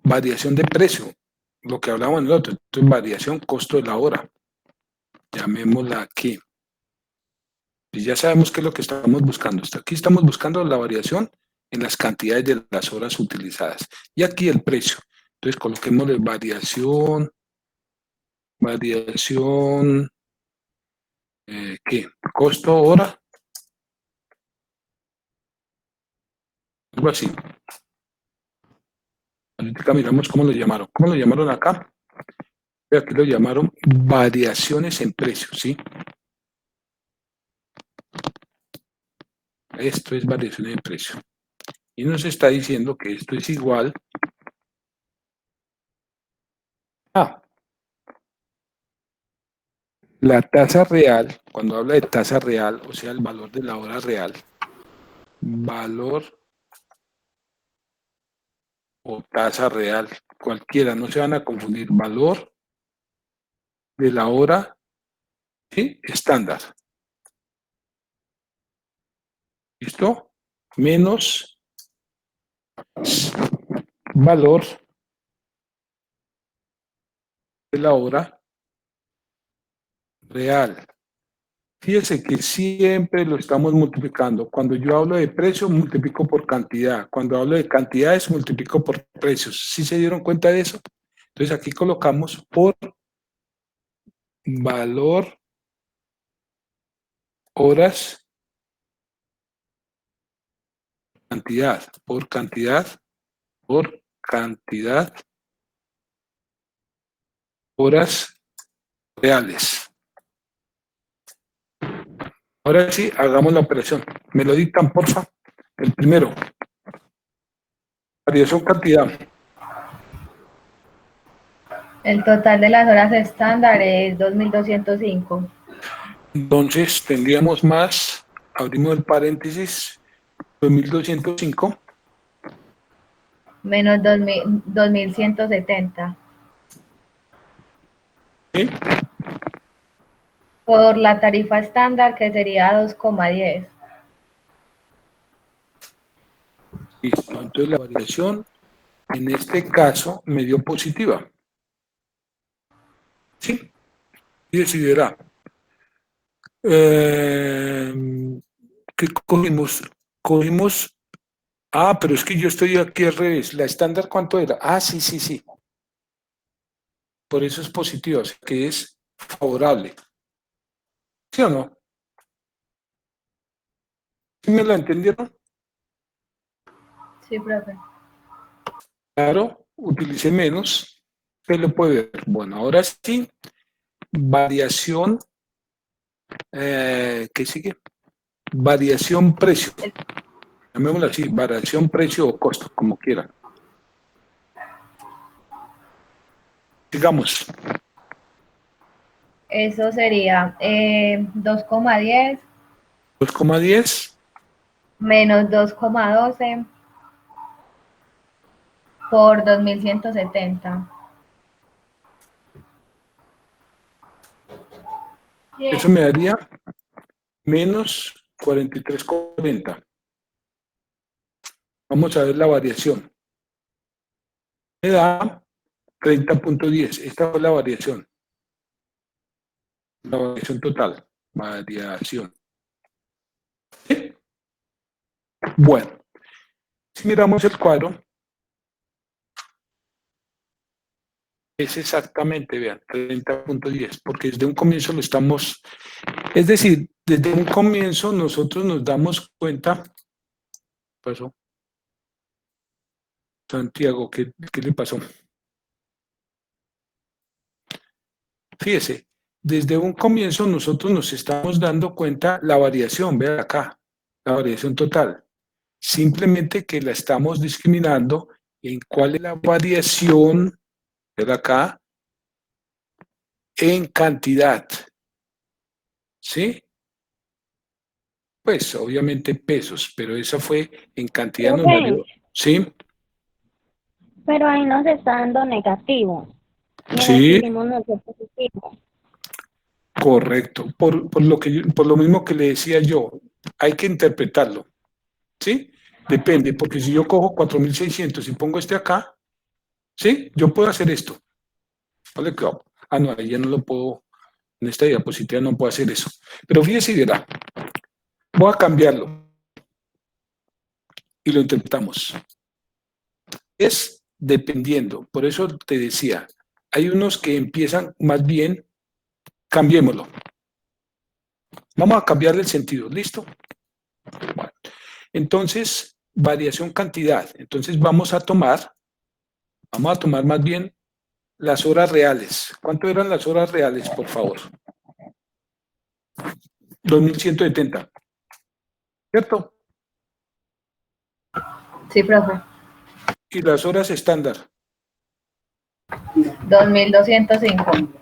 variación de precio, lo que hablamos en el otro. Entonces, variación costo de la hora. Llamémosla aquí. Y ya sabemos qué es lo que estamos buscando. Aquí estamos buscando la variación en las cantidades de las horas utilizadas. Y aquí el precio. Entonces, coloquémosle variación, ¿qué? Costo hora. Algo así. Ahorita miramos cómo lo llamaron. ¿Cómo lo llamaron acá? Aquí lo llamaron variaciones en precios, ¿sí? Esto es variaciones en precio. Y nos está diciendo que esto es igual a la tasa real. Cuando habla de tasa real, o sea, el valor de la hora real, valor o tasa real, cualquiera, no se van a confundir, valor de la hora, ¿sí? Estándar. ¿Listo? Menos valor de la hora real. Fíjese que siempre lo estamos multiplicando. Cuando yo hablo de precio, multiplico por cantidad. Cuando hablo de cantidades, multiplico por precios. ¿Sí se dieron cuenta de eso? Entonces aquí colocamos por valor horas cantidad, por cantidad, por cantidad, horas reales. Ahora sí, hagamos la operación. ¿Me lo dictan, porfa? El primero. Variación cantidad. El total de las horas estándar es 2.205. Entonces tendríamos más, abrimos el paréntesis, 2205. Menos 2.170. ¿Sí? Por la tarifa estándar, que sería 2,10. Listo. Entonces la variación en este caso me dio positiva. ¿Sí? Y decidirá. ¿Qué cogimos? Cogimos. Ah, pero es que yo estoy aquí al revés. ¿La estándar cuánto era? Ah, sí, sí, sí. Por eso es positivo, o sea, que es favorable. ¿Sí o no? ¿Sí me lo entendieron? Sí, profe. Claro, utilicé menos. ¿Qué lo puede ver? Bueno, ahora sí, variación, ¿qué sigue? Variación precio. Llamémoslo así, variación precio o costo, como quieran. Sigamos. Eso sería 2,10 2,10 menos 2,12 por 2.170. eso me daría menos 43,40. Vamos a ver la variación. Me da 30,10. Esta es la variación. La variación total. Variación. ¿Sí? Bueno, si miramos el cuadro, Es exactamente, vean, 30.10, porque desde un comienzo lo estamos, es decir, desde un comienzo nosotros nos damos cuenta, pasó, Santiago, ¿qué le pasó? Fíjese, desde un comienzo nosotros nos estamos dando cuenta la variación, vean acá, la variación total. Simplemente que la estamos discriminando en cuál es la variación, vean acá, en cantidad. ¿Sí? Pues obviamente pesos, pero esa fue en cantidad nos Profe, varió. ¿Sí? pero ahí nos está dando negativo. Y en el que Sí, hicimos nos dio positivo. correcto. Por lo mismo que le decía yo, hay que interpretarlo. ¿Sí? Depende, porque si yo cojo 4.600 y pongo este acá, ¿sí? Yo puedo hacer esto. ¿Vale? Ah, no, ahí ya no lo puedo, en esta diapositiva no puedo hacer eso. Pero fíjese y verá, voy a cambiarlo y lo interpretamos. Es dependiendo, por eso te decía, hay unos que empiezan más bien, cambiémoslo. Vamos a cambiarle el sentido, ¿listo? Bueno, entonces, variación cantidad. Entonces vamos a tomar más bien las horas reales. ¿Cuánto eran las horas reales, por favor? 2.170, ¿cierto? Sí, profe. Y las horas estándar. 2.205.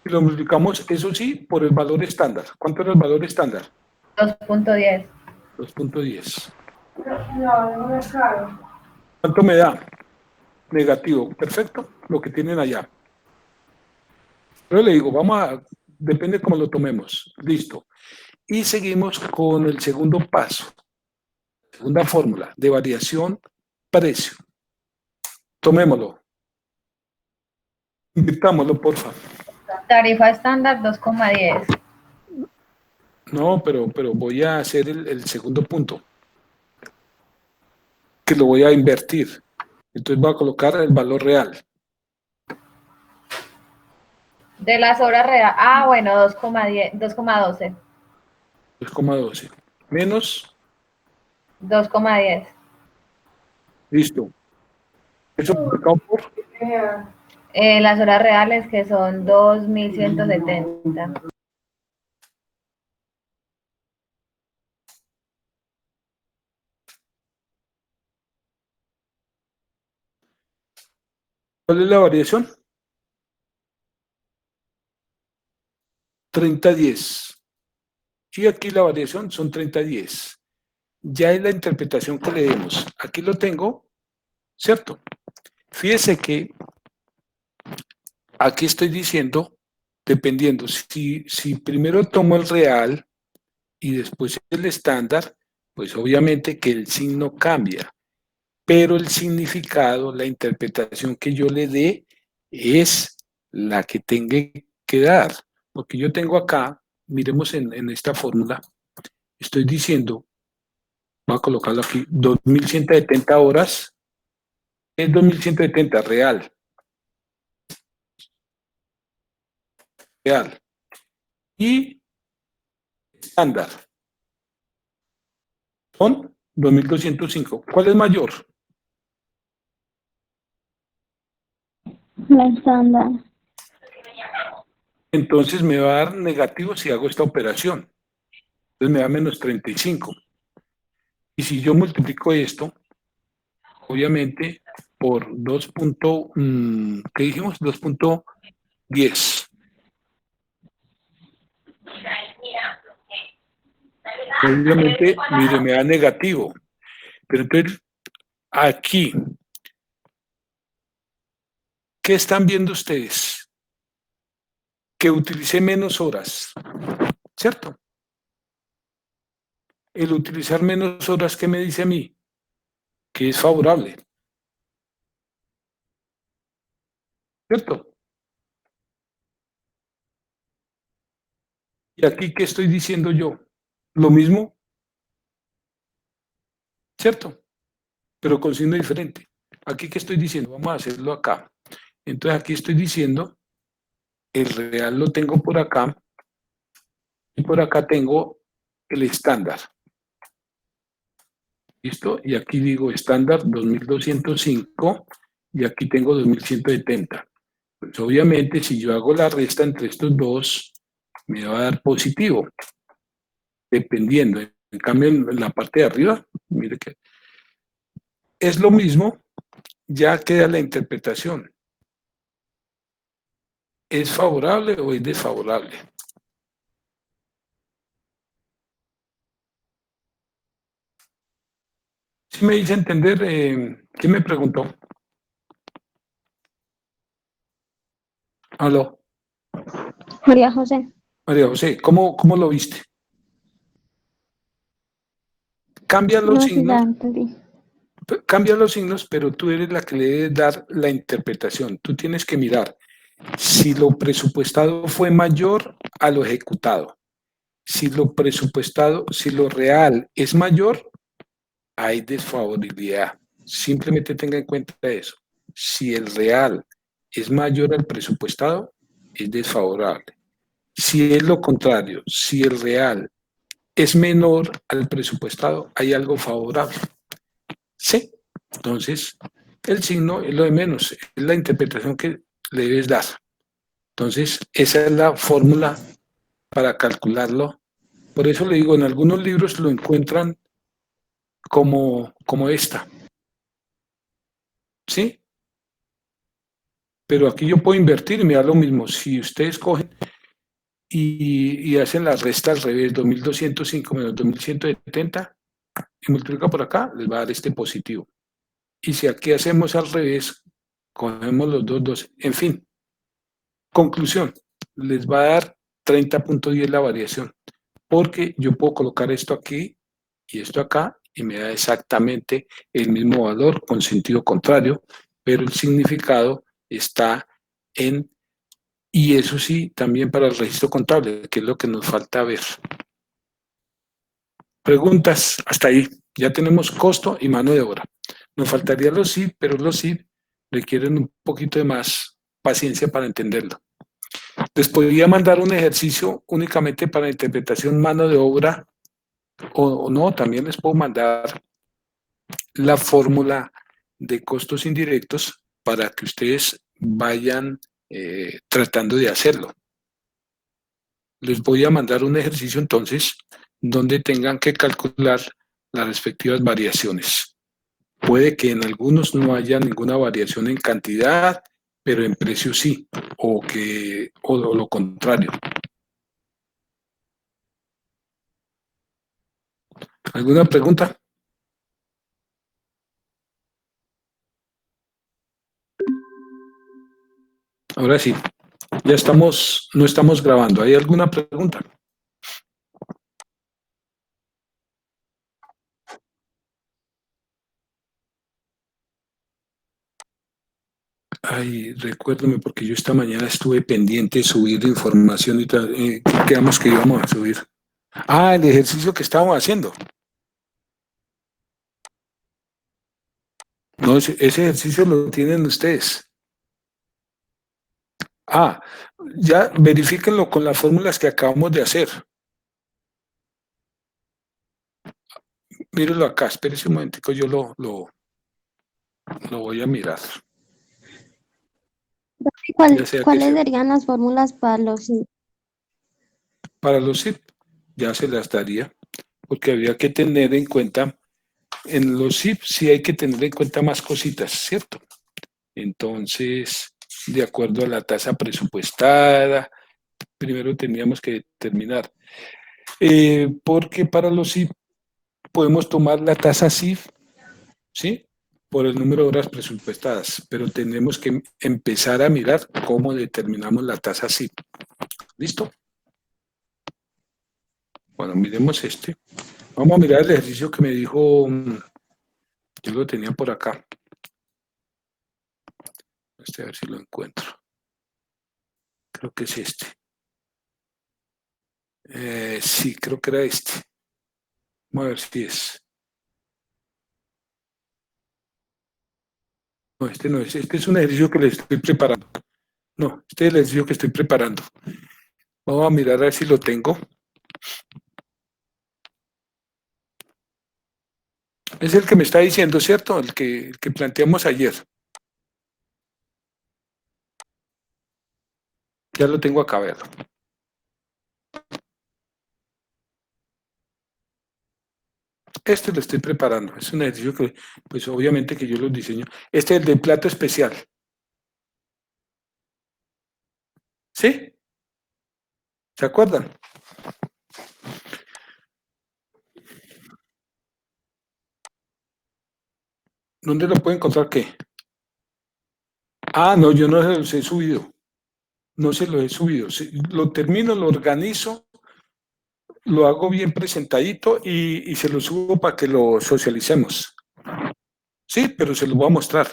Y lo multiplicamos, eso sí, por el valor estándar. ¿Cuánto era el valor estándar? 2.10. 2.10. ¿Cuánto me da? Negativo. Perfecto, lo que tienen allá. Pero le digo, depende cómo lo tomemos. Listo. Y seguimos con el segundo paso. Segunda fórmula de variación precio. Tomémoslo. Invirtámoslo, por favor. Tarifa estándar 2.10. No, pero voy a hacer el segundo punto, que lo voy a invertir. Entonces voy a colocar el valor real. De las horas reales. Ah, bueno, 2.10, 2.12. 2,12. Menos, 2.10. listo. Eso multiplicado por, Las horas reales que son 2.170. ¿cuál es la variación? 30-10. Y aquí la variación son 30-10. Ya es la interpretación que le demos. Aquí lo tengo, ¿cierto? Fíjese que aquí estoy diciendo, dependiendo, si primero tomo el real y después el estándar, pues obviamente que el signo cambia, pero el significado, la interpretación que yo le dé es la que tenga que dar, porque yo tengo acá, miremos en esta fórmula, estoy diciendo, voy a colocarlo aquí, 2.170 horas, es 2.170 real, y estándar, son 2.205. ¿Cuál es mayor? La estándar. Entonces me va a dar negativo si hago esta operación. Entonces me da menos 35. Y si yo multiplico esto, obviamente, por 2. ¿Qué dijimos? 2.10. Obviamente, mire, me da negativo. Pero entonces, aquí, ¿qué están viendo ustedes? Que utilicé menos horas, ¿cierto? El utilizar menos horas, ¿qué me dice a mí? Que es favorable, ¿cierto? Y aquí, ¿qué estoy diciendo yo? Lo mismo, ¿cierto? Pero con signo diferente. Aquí, ¿qué estoy diciendo? Vamos a hacerlo acá. Entonces aquí estoy diciendo, el real lo tengo por acá, y por acá tengo el estándar. ¿Listo? Y aquí digo estándar 2205 y aquí tengo 2170. Pues obviamente si yo hago la resta entre estos dos, me va a dar positivo, dependiendo. En cambio, en la parte de arriba, mire que es lo mismo, ya queda la interpretación. ¿Es favorable o es desfavorable? Si me dice entender, ¿quién me preguntó? Aló, María José. María José, ¿cómo lo viste? Cambia los No, sí, ya signos, entendí. cambia los signos, pero tú eres la que le debes dar la interpretación. Tú tienes que mirar si lo presupuestado fue mayor a lo ejecutado. Si lo presupuestado, si lo real es mayor, hay desfavorabilidad. Simplemente tenga en cuenta eso. Si el real es mayor al presupuestado, es desfavorable. Si es lo contrario, si el real es menor al presupuestado, hay algo favorable. Sí. Entonces, el signo es lo de menos, es la interpretación que le debes dar. Entonces, esa es la fórmula para calcularlo. Por eso le digo, en algunos libros lo encuentran como esta. ¿Sí? Pero aquí yo puedo invertir y me da lo mismo. Si ustedes cogen y hacen la resta al revés, 2205 menos 2170, y multiplica por acá, les va a dar este positivo. Y si aquí hacemos al revés, cogemos los dos. En fin, conclusión, les va a dar 30.10 la variación, porque yo puedo colocar esto aquí y esto acá, y me da exactamente el mismo valor con sentido contrario, pero el significado está en, y eso sí, también para el registro contable, que es lo que nos falta ver. Preguntas hasta ahí. Ya tenemos costo y mano de obra. Nos faltaría los SIP, pero los SIP requieren un poquito de más paciencia para entenderlo. Les podría mandar un ejercicio únicamente para interpretación mano de obra o no, también les puedo mandar la fórmula de costos indirectos para que ustedes vayan tratando de hacerlo. Les voy a mandar un ejercicio entonces donde tengan que calcular las respectivas variaciones. Puede que en algunos no haya ninguna variación en cantidad, pero en precio sí, o lo contrario. ¿Alguna pregunta? Ahora sí, ya estamos, no estamos grabando. ¿Hay alguna pregunta? Ay, recuérdame porque yo esta mañana estuve pendiente de subir información y tal. ¿Qué quedamos que íbamos a subir? Ah, el ejercicio que estábamos haciendo. No, ese ejercicio lo tienen ustedes. Ah, ya verifíquenlo con las fórmulas que acabamos de hacer. Mírenlo acá, espérese un momentico, yo lo voy a mirar. Ya sea que ¿Cuáles serían las fórmulas para los para los SIP ya se las daría, porque habría que tener en cuenta, en los SIP sí hay que tener en cuenta más cositas, ¿cierto? Entonces, de acuerdo a la tasa presupuestada, primero tendríamos que determinar, porque para los SIP podemos tomar la tasa SIF, ¿sí? Por el número de horas presupuestadas, pero tenemos que empezar a mirar cómo determinamos la tasa SIF. ¿Listo? Bueno, miremos este. Vamos a mirar el ejercicio que me dijo, yo lo tenía por acá. A ver si lo encuentro. Creo que es este. Sí, creo que era este. Vamos a ver si es. No, este no es. Este es un ejercicio que le estoy preparando. No, este es el ejercicio que estoy preparando. Vamos a mirar a ver si lo tengo. Es el que me está diciendo, ¿cierto? El que planteamos ayer. Ya lo tengo acá, a verlo. Este lo estoy preparando. Es un ejercicio que, pues obviamente que yo lo diseño. Este es el de plato especial. ¿Sí? ¿Se acuerdan? ¿Dónde lo puedo encontrar qué? Ah, no, yo no se los he subido. No se los he subido. Lo termino, lo organizo, lo hago bien presentadito y se lo subo para que lo socialicemos. Sí, pero se lo voy a mostrar.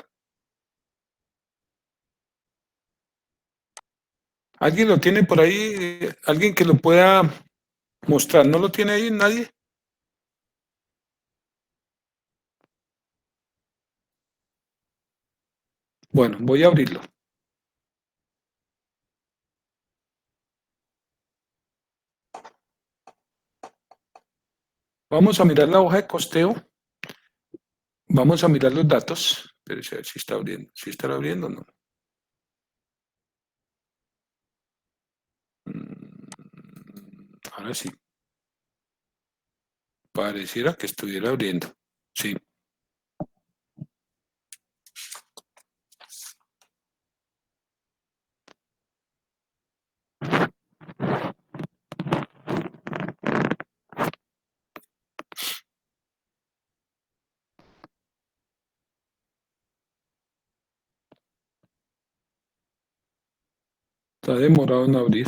¿Alguien lo tiene por ahí? ¿Alguien que lo pueda mostrar? ¿No lo tiene ahí nadie? Bueno, voy a abrirlo. Vamos a mirar la hoja de costeo. Vamos a mirar los datos. Pero a ver si está abriendo. Si estará abriendo o no. Ahora sí. Pareciera que estuviera abriendo. Sí. Está demorado en abrir.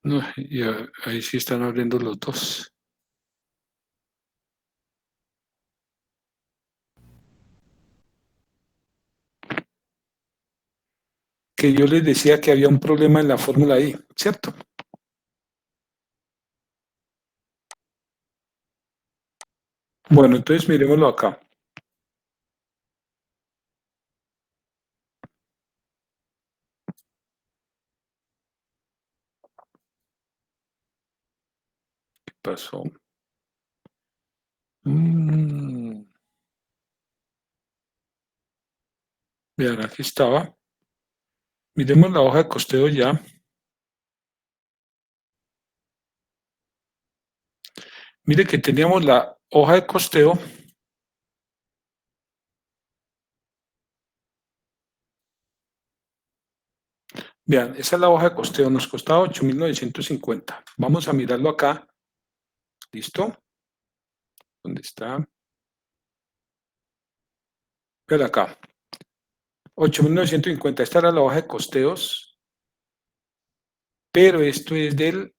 No, y ahí sí están abriendo los dos. Que yo les decía que había un problema en la fórmula I, ¿cierto? Bueno, entonces miremoslo acá. ¿Qué pasó? Vean, aquí estaba. Miremos la hoja de costeo ya. Mire que teníamos la hoja de costeo. Vean, esa es la hoja de costeo. Nos costaba 8.950. Vamos a mirarlo acá. ¿Listo? ¿Dónde está? Vean acá. 8.950. Esta era la hoja de costeos. Pero esto es del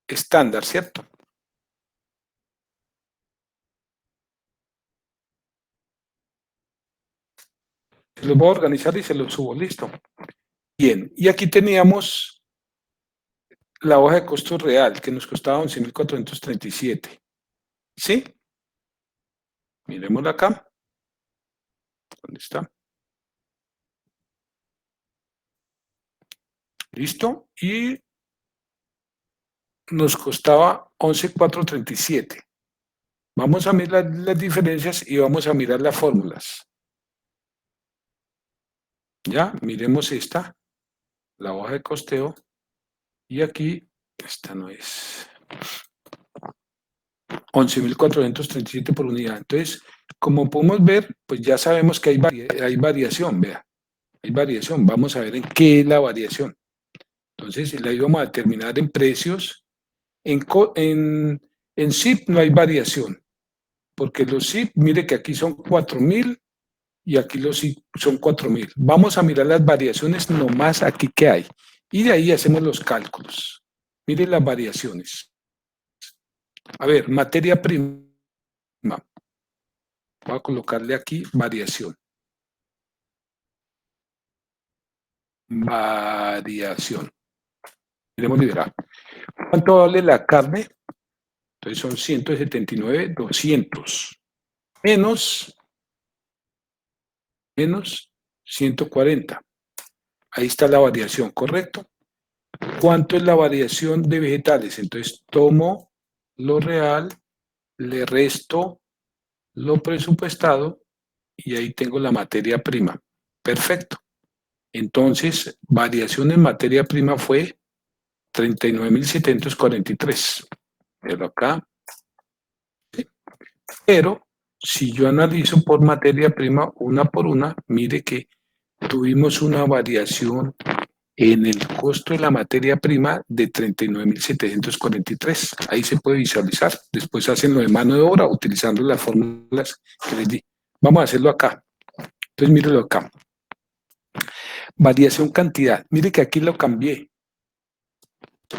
estándar, ¿cierto? Se los voy a organizar y se los subo. Listo. Bien. Y aquí teníamos la hoja de costo real, que nos costaba 11.437. ¿Sí? Miremosla acá. ¿Dónde está? Listo. Y nos costaba 11.437. Vamos a mirar las diferencias y vamos a mirar las fórmulas. Ya, miremos esta, la hoja de costeo. Y aquí, esta no es. 11.437 por unidad. Entonces, como podemos ver, pues ya sabemos que hay variación, vea. Hay variación. Vamos a ver en qué es la variación. Entonces, la íbamos a determinar en precios. En SIP no hay variación, porque los SIP, mire que aquí son 4.000 y aquí los SIP son 4.000. Vamos a mirar las variaciones nomás aquí que hay. Y de ahí hacemos los cálculos. Mire las variaciones. A ver, materia prima. Voy a colocarle aquí variación. Variación. Miremos liberar. ¿Cuánto vale la carne? Entonces son 179,200 menos 140. Ahí está la variación, ¿correcto? ¿Cuánto es la variación de vegetales? Entonces tomo lo real, le resto lo presupuestado y ahí tengo la materia prima. Perfecto. Entonces, variación en materia prima fue 39.743. Pero acá, ¿sí? Pero si yo analizo por materia prima una por una, mire que tuvimos una variación en el costo de la materia prima de 39.743. Ahí se puede visualizar. Después hacen lo de mano de obra utilizando las fórmulas que les di. Vamos a hacerlo acá. Entonces, mírelo acá. Variación cantidad. Mire que aquí lo cambié.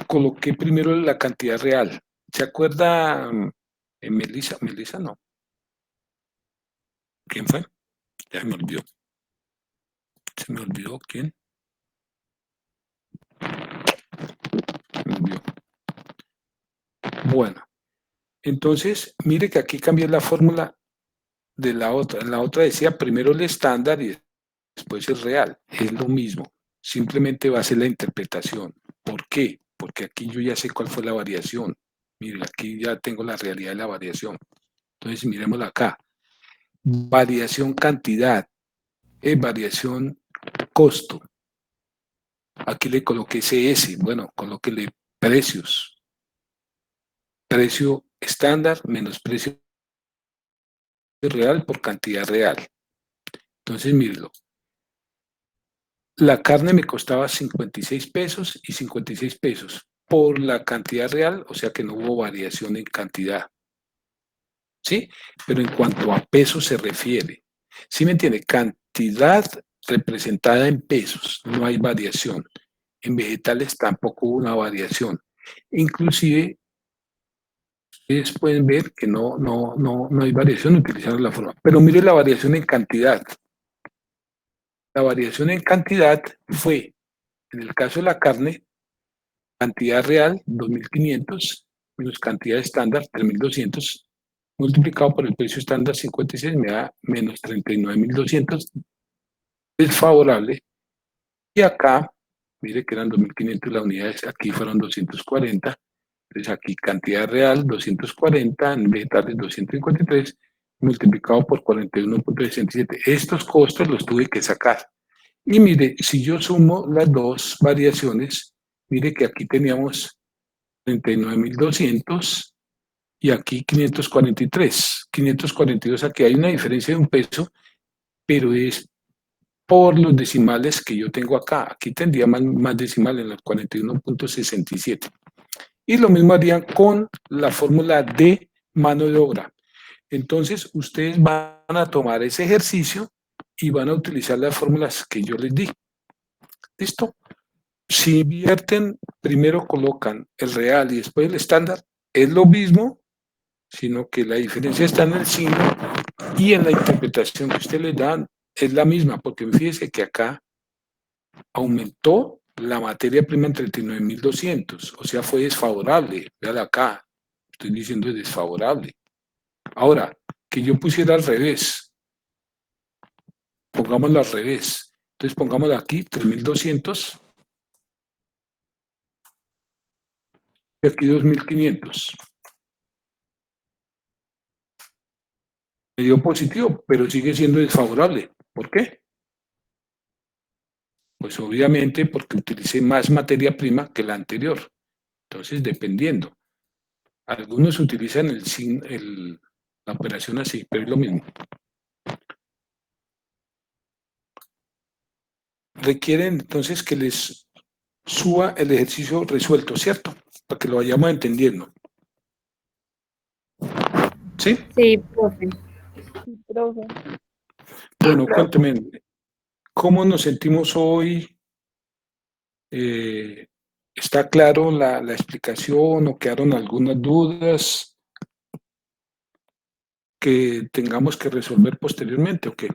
Coloqué primero la cantidad real. ¿Se acuerda Melissa? Melissa no. ¿Quién fue? Ya me olvidó. Se me olvidó quién. Me olvidó. Bueno, entonces, mire que aquí cambié la fórmula de la otra. En la otra decía primero el estándar y después el real. Es lo mismo. Simplemente va a ser la interpretación. ¿Por qué? Porque aquí yo ya sé cuál fue la variación. Mire, aquí ya tengo la realidad de la variación. Entonces, miremosla acá. Variación cantidad. Variación costo. Aquí le coloqué CS. Bueno, colóquele precios. Precio estándar menos precio real por cantidad real. Entonces, mírenlo. La carne me costaba 56 pesos y 56 pesos por la cantidad real, o sea que no hubo variación en cantidad. ¿Sí? Pero en cuanto a pesos se refiere, ¿sí me entiende? Cantidad representada en pesos, no hay variación. En vegetales tampoco hubo una variación. Inclusive, ustedes pueden ver que no hay variación utilizando la forma. Pero mire la variación en cantidad. La variación en cantidad fue, en el caso de la carne, cantidad real, 2.500, menos cantidad estándar, 3.200, multiplicado por el precio estándar, 56, me da menos 39.200, es favorable. Y acá, mire que eran 2.500 las unidades, aquí fueron 240, entonces aquí cantidad real, 240, en vegetales 253, multiplicado por 41.67. Estos costos los tuve que sacar. Y mire, si yo sumo las dos variaciones, mire que aquí teníamos 39.200 y aquí 543. 542, aquí hay una diferencia de un peso, pero es por los decimales que yo tengo acá. Aquí tendría más decimales en los 41.67. Y lo mismo harían con la fórmula de mano de obra. Entonces, ustedes van a tomar ese ejercicio y van a utilizar las fórmulas que yo les di. ¿Listo? Si invierten, primero colocan el real y después el estándar, es lo mismo, sino que la diferencia está en el signo y en la interpretación que ustedes le dan es la misma, porque fíjense que acá aumentó la materia prima en 39.200, o sea, fue desfavorable. Vean acá, estoy diciendo es desfavorable. Ahora, que yo pusiera al revés, pongámoslo al revés. Entonces pongámoslo aquí, 3.200 y aquí 2.500. Me dio positivo, pero sigue siendo desfavorable. ¿Por qué? Pues obviamente porque utilicé más materia prima que la anterior. Entonces, dependiendo. Algunos utilizan la operación así, pero es lo mismo. Requieren entonces que les suba el ejercicio resuelto, ¿cierto? Para que lo vayamos entendiendo. ¿Sí? Sí, profe. Sí, profe. Bueno, cuénteme, ¿cómo nos sentimos hoy? ¿Está claro la explicación o quedaron algunas dudas que tengamos que resolver posteriormente o qué?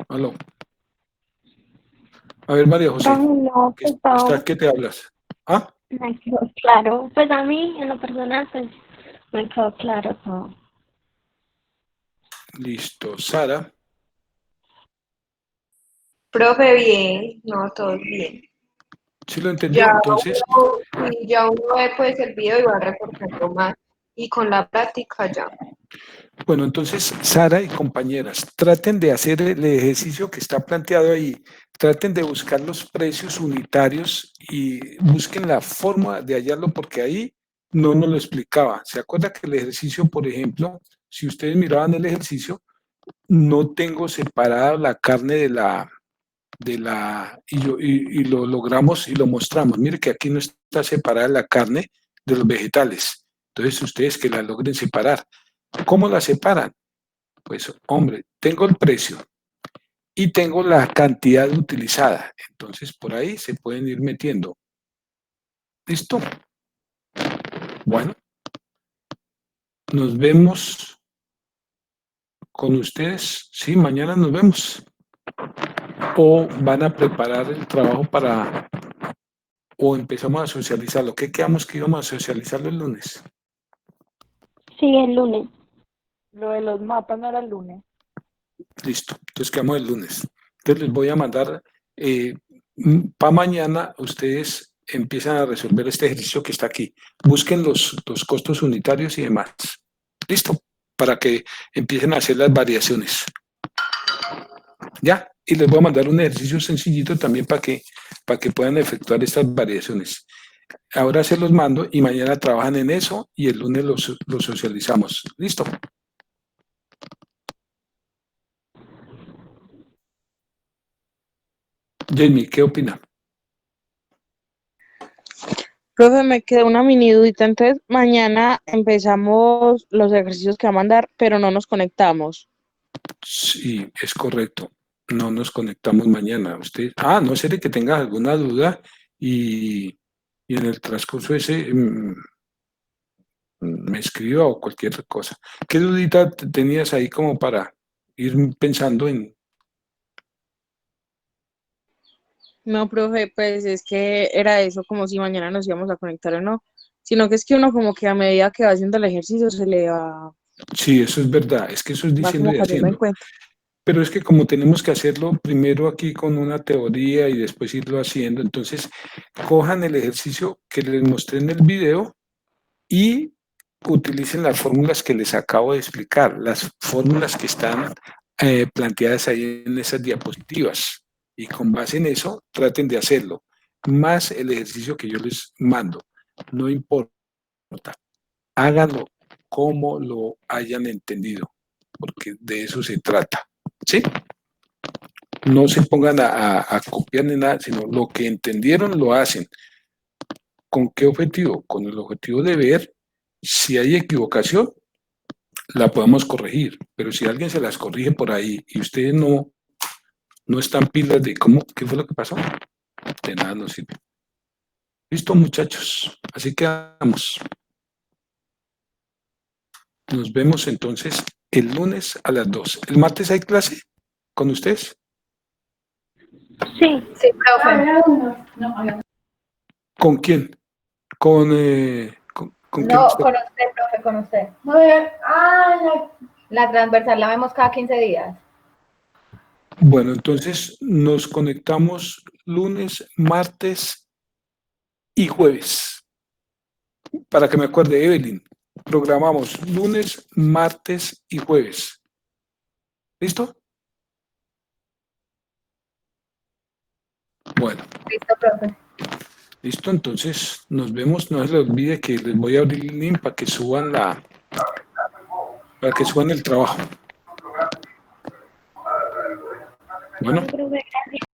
Aló. A ver, María José, Profe, no, pues ¿hasta todo qué te hablas? ¿Ah? me quedó claro. Pues a mí, en lo personal, pues me quedó claro todo. Listo. Sara, Profe, bien, no, todo bien. ¿sí lo entendió? Ya Entonces, uno, sí, ya uno ve pues el video y va reportando más. Y con la práctica ya. bueno, entonces, Sara y compañeras, traten de hacer el ejercicio que está planteado ahí, traten de buscar los precios unitarios y busquen la forma de hallarlo porque ahí no nos lo explicaba. ¿Se acuerda que el ejercicio, por ejemplo, si ustedes miraban el ejercicio, no tengo separada la carne y lo logramos y lo mostramos. Mire que aquí no está separada la carne de los vegetales. Entonces, ustedes que la logren separar. ¿Cómo la separan? Pues, hombre, tengo el precio y tengo la cantidad utilizada. Entonces, por ahí se pueden ir metiendo. ¿Listo? Bueno, nos vemos con ustedes. Sí, mañana nos vemos. O van a preparar el trabajo o empezamos a socializarlo. ¿Qué quedamos que íbamos a socializarlo el lunes? Sí, el lunes. Lo de los mapas no era el lunes. Listo. Entonces quedamos el lunes. Entonces les voy a mandar para mañana. Ustedes empiezan a resolver este ejercicio que está aquí. Busquen los costos unitarios y demás. Listo. Para que empiecen a hacer las variaciones. ¿Ya? Y les voy a mandar un ejercicio sencillito también para que puedan efectuar estas variaciones. Ahora se los mando y mañana trabajan en eso y el lunes los socializamos. ¿Listo? Jamie, ¿qué opina? Profe, me quedó una mini dudita. Entonces, mañana empezamos los ejercicios que va a mandar, pero no nos conectamos. Sí, es correcto. No nos conectamos mañana. Usted, no sé de que tenga alguna duda y en el transcurso ese me escriba o cualquier cosa. ¿Qué dudita tenías ahí como para ir pensando en... No, profe, pues es que era eso, como si mañana nos íbamos a conectar o no, sino que es que uno como que a medida que va haciendo el ejercicio se le Sí, eso es verdad. Es que eso es va diciendo como y cayendo en haciendo. cuenta. Pero es que como tenemos que hacerlo primero aquí con una teoría y después irlo haciendo, entonces cojan el ejercicio que les mostré en el video y utilicen las fórmulas que les acabo de explicar, las fórmulas que están planteadas ahí en esas diapositivas. Y con base en eso, traten de hacerlo. Más el ejercicio que yo les mando. No importa. Háganlo como lo hayan entendido, porque de eso se trata. ¿Sí? No se pongan a copiar ni nada, sino lo que entendieron lo hacen. ¿Con qué objetivo? Con el objetivo de ver si hay equivocación, la podemos corregir, pero si alguien se las corrige por ahí y ustedes no están pilas de qué fue lo que pasó, de nada nos sirve. Listo, muchachos, así que vamos. Nos vemos entonces el lunes a las 2. ¿El martes hay clase con ustedes? Sí. Sí, profe. ¿Con quién? ¿Con quién No, está? con usted, profe, con usted. La transversal la vemos cada 15 días. Bueno, entonces nos conectamos lunes, martes y jueves. Para que me acuerde, Evelyn, programamos lunes, martes y jueves. ¿Listo? Bueno, Listo, profe. listo, entonces nos vemos. No se les olvide que les voy a abrir el link para que suban el trabajo. Bueno, Profe,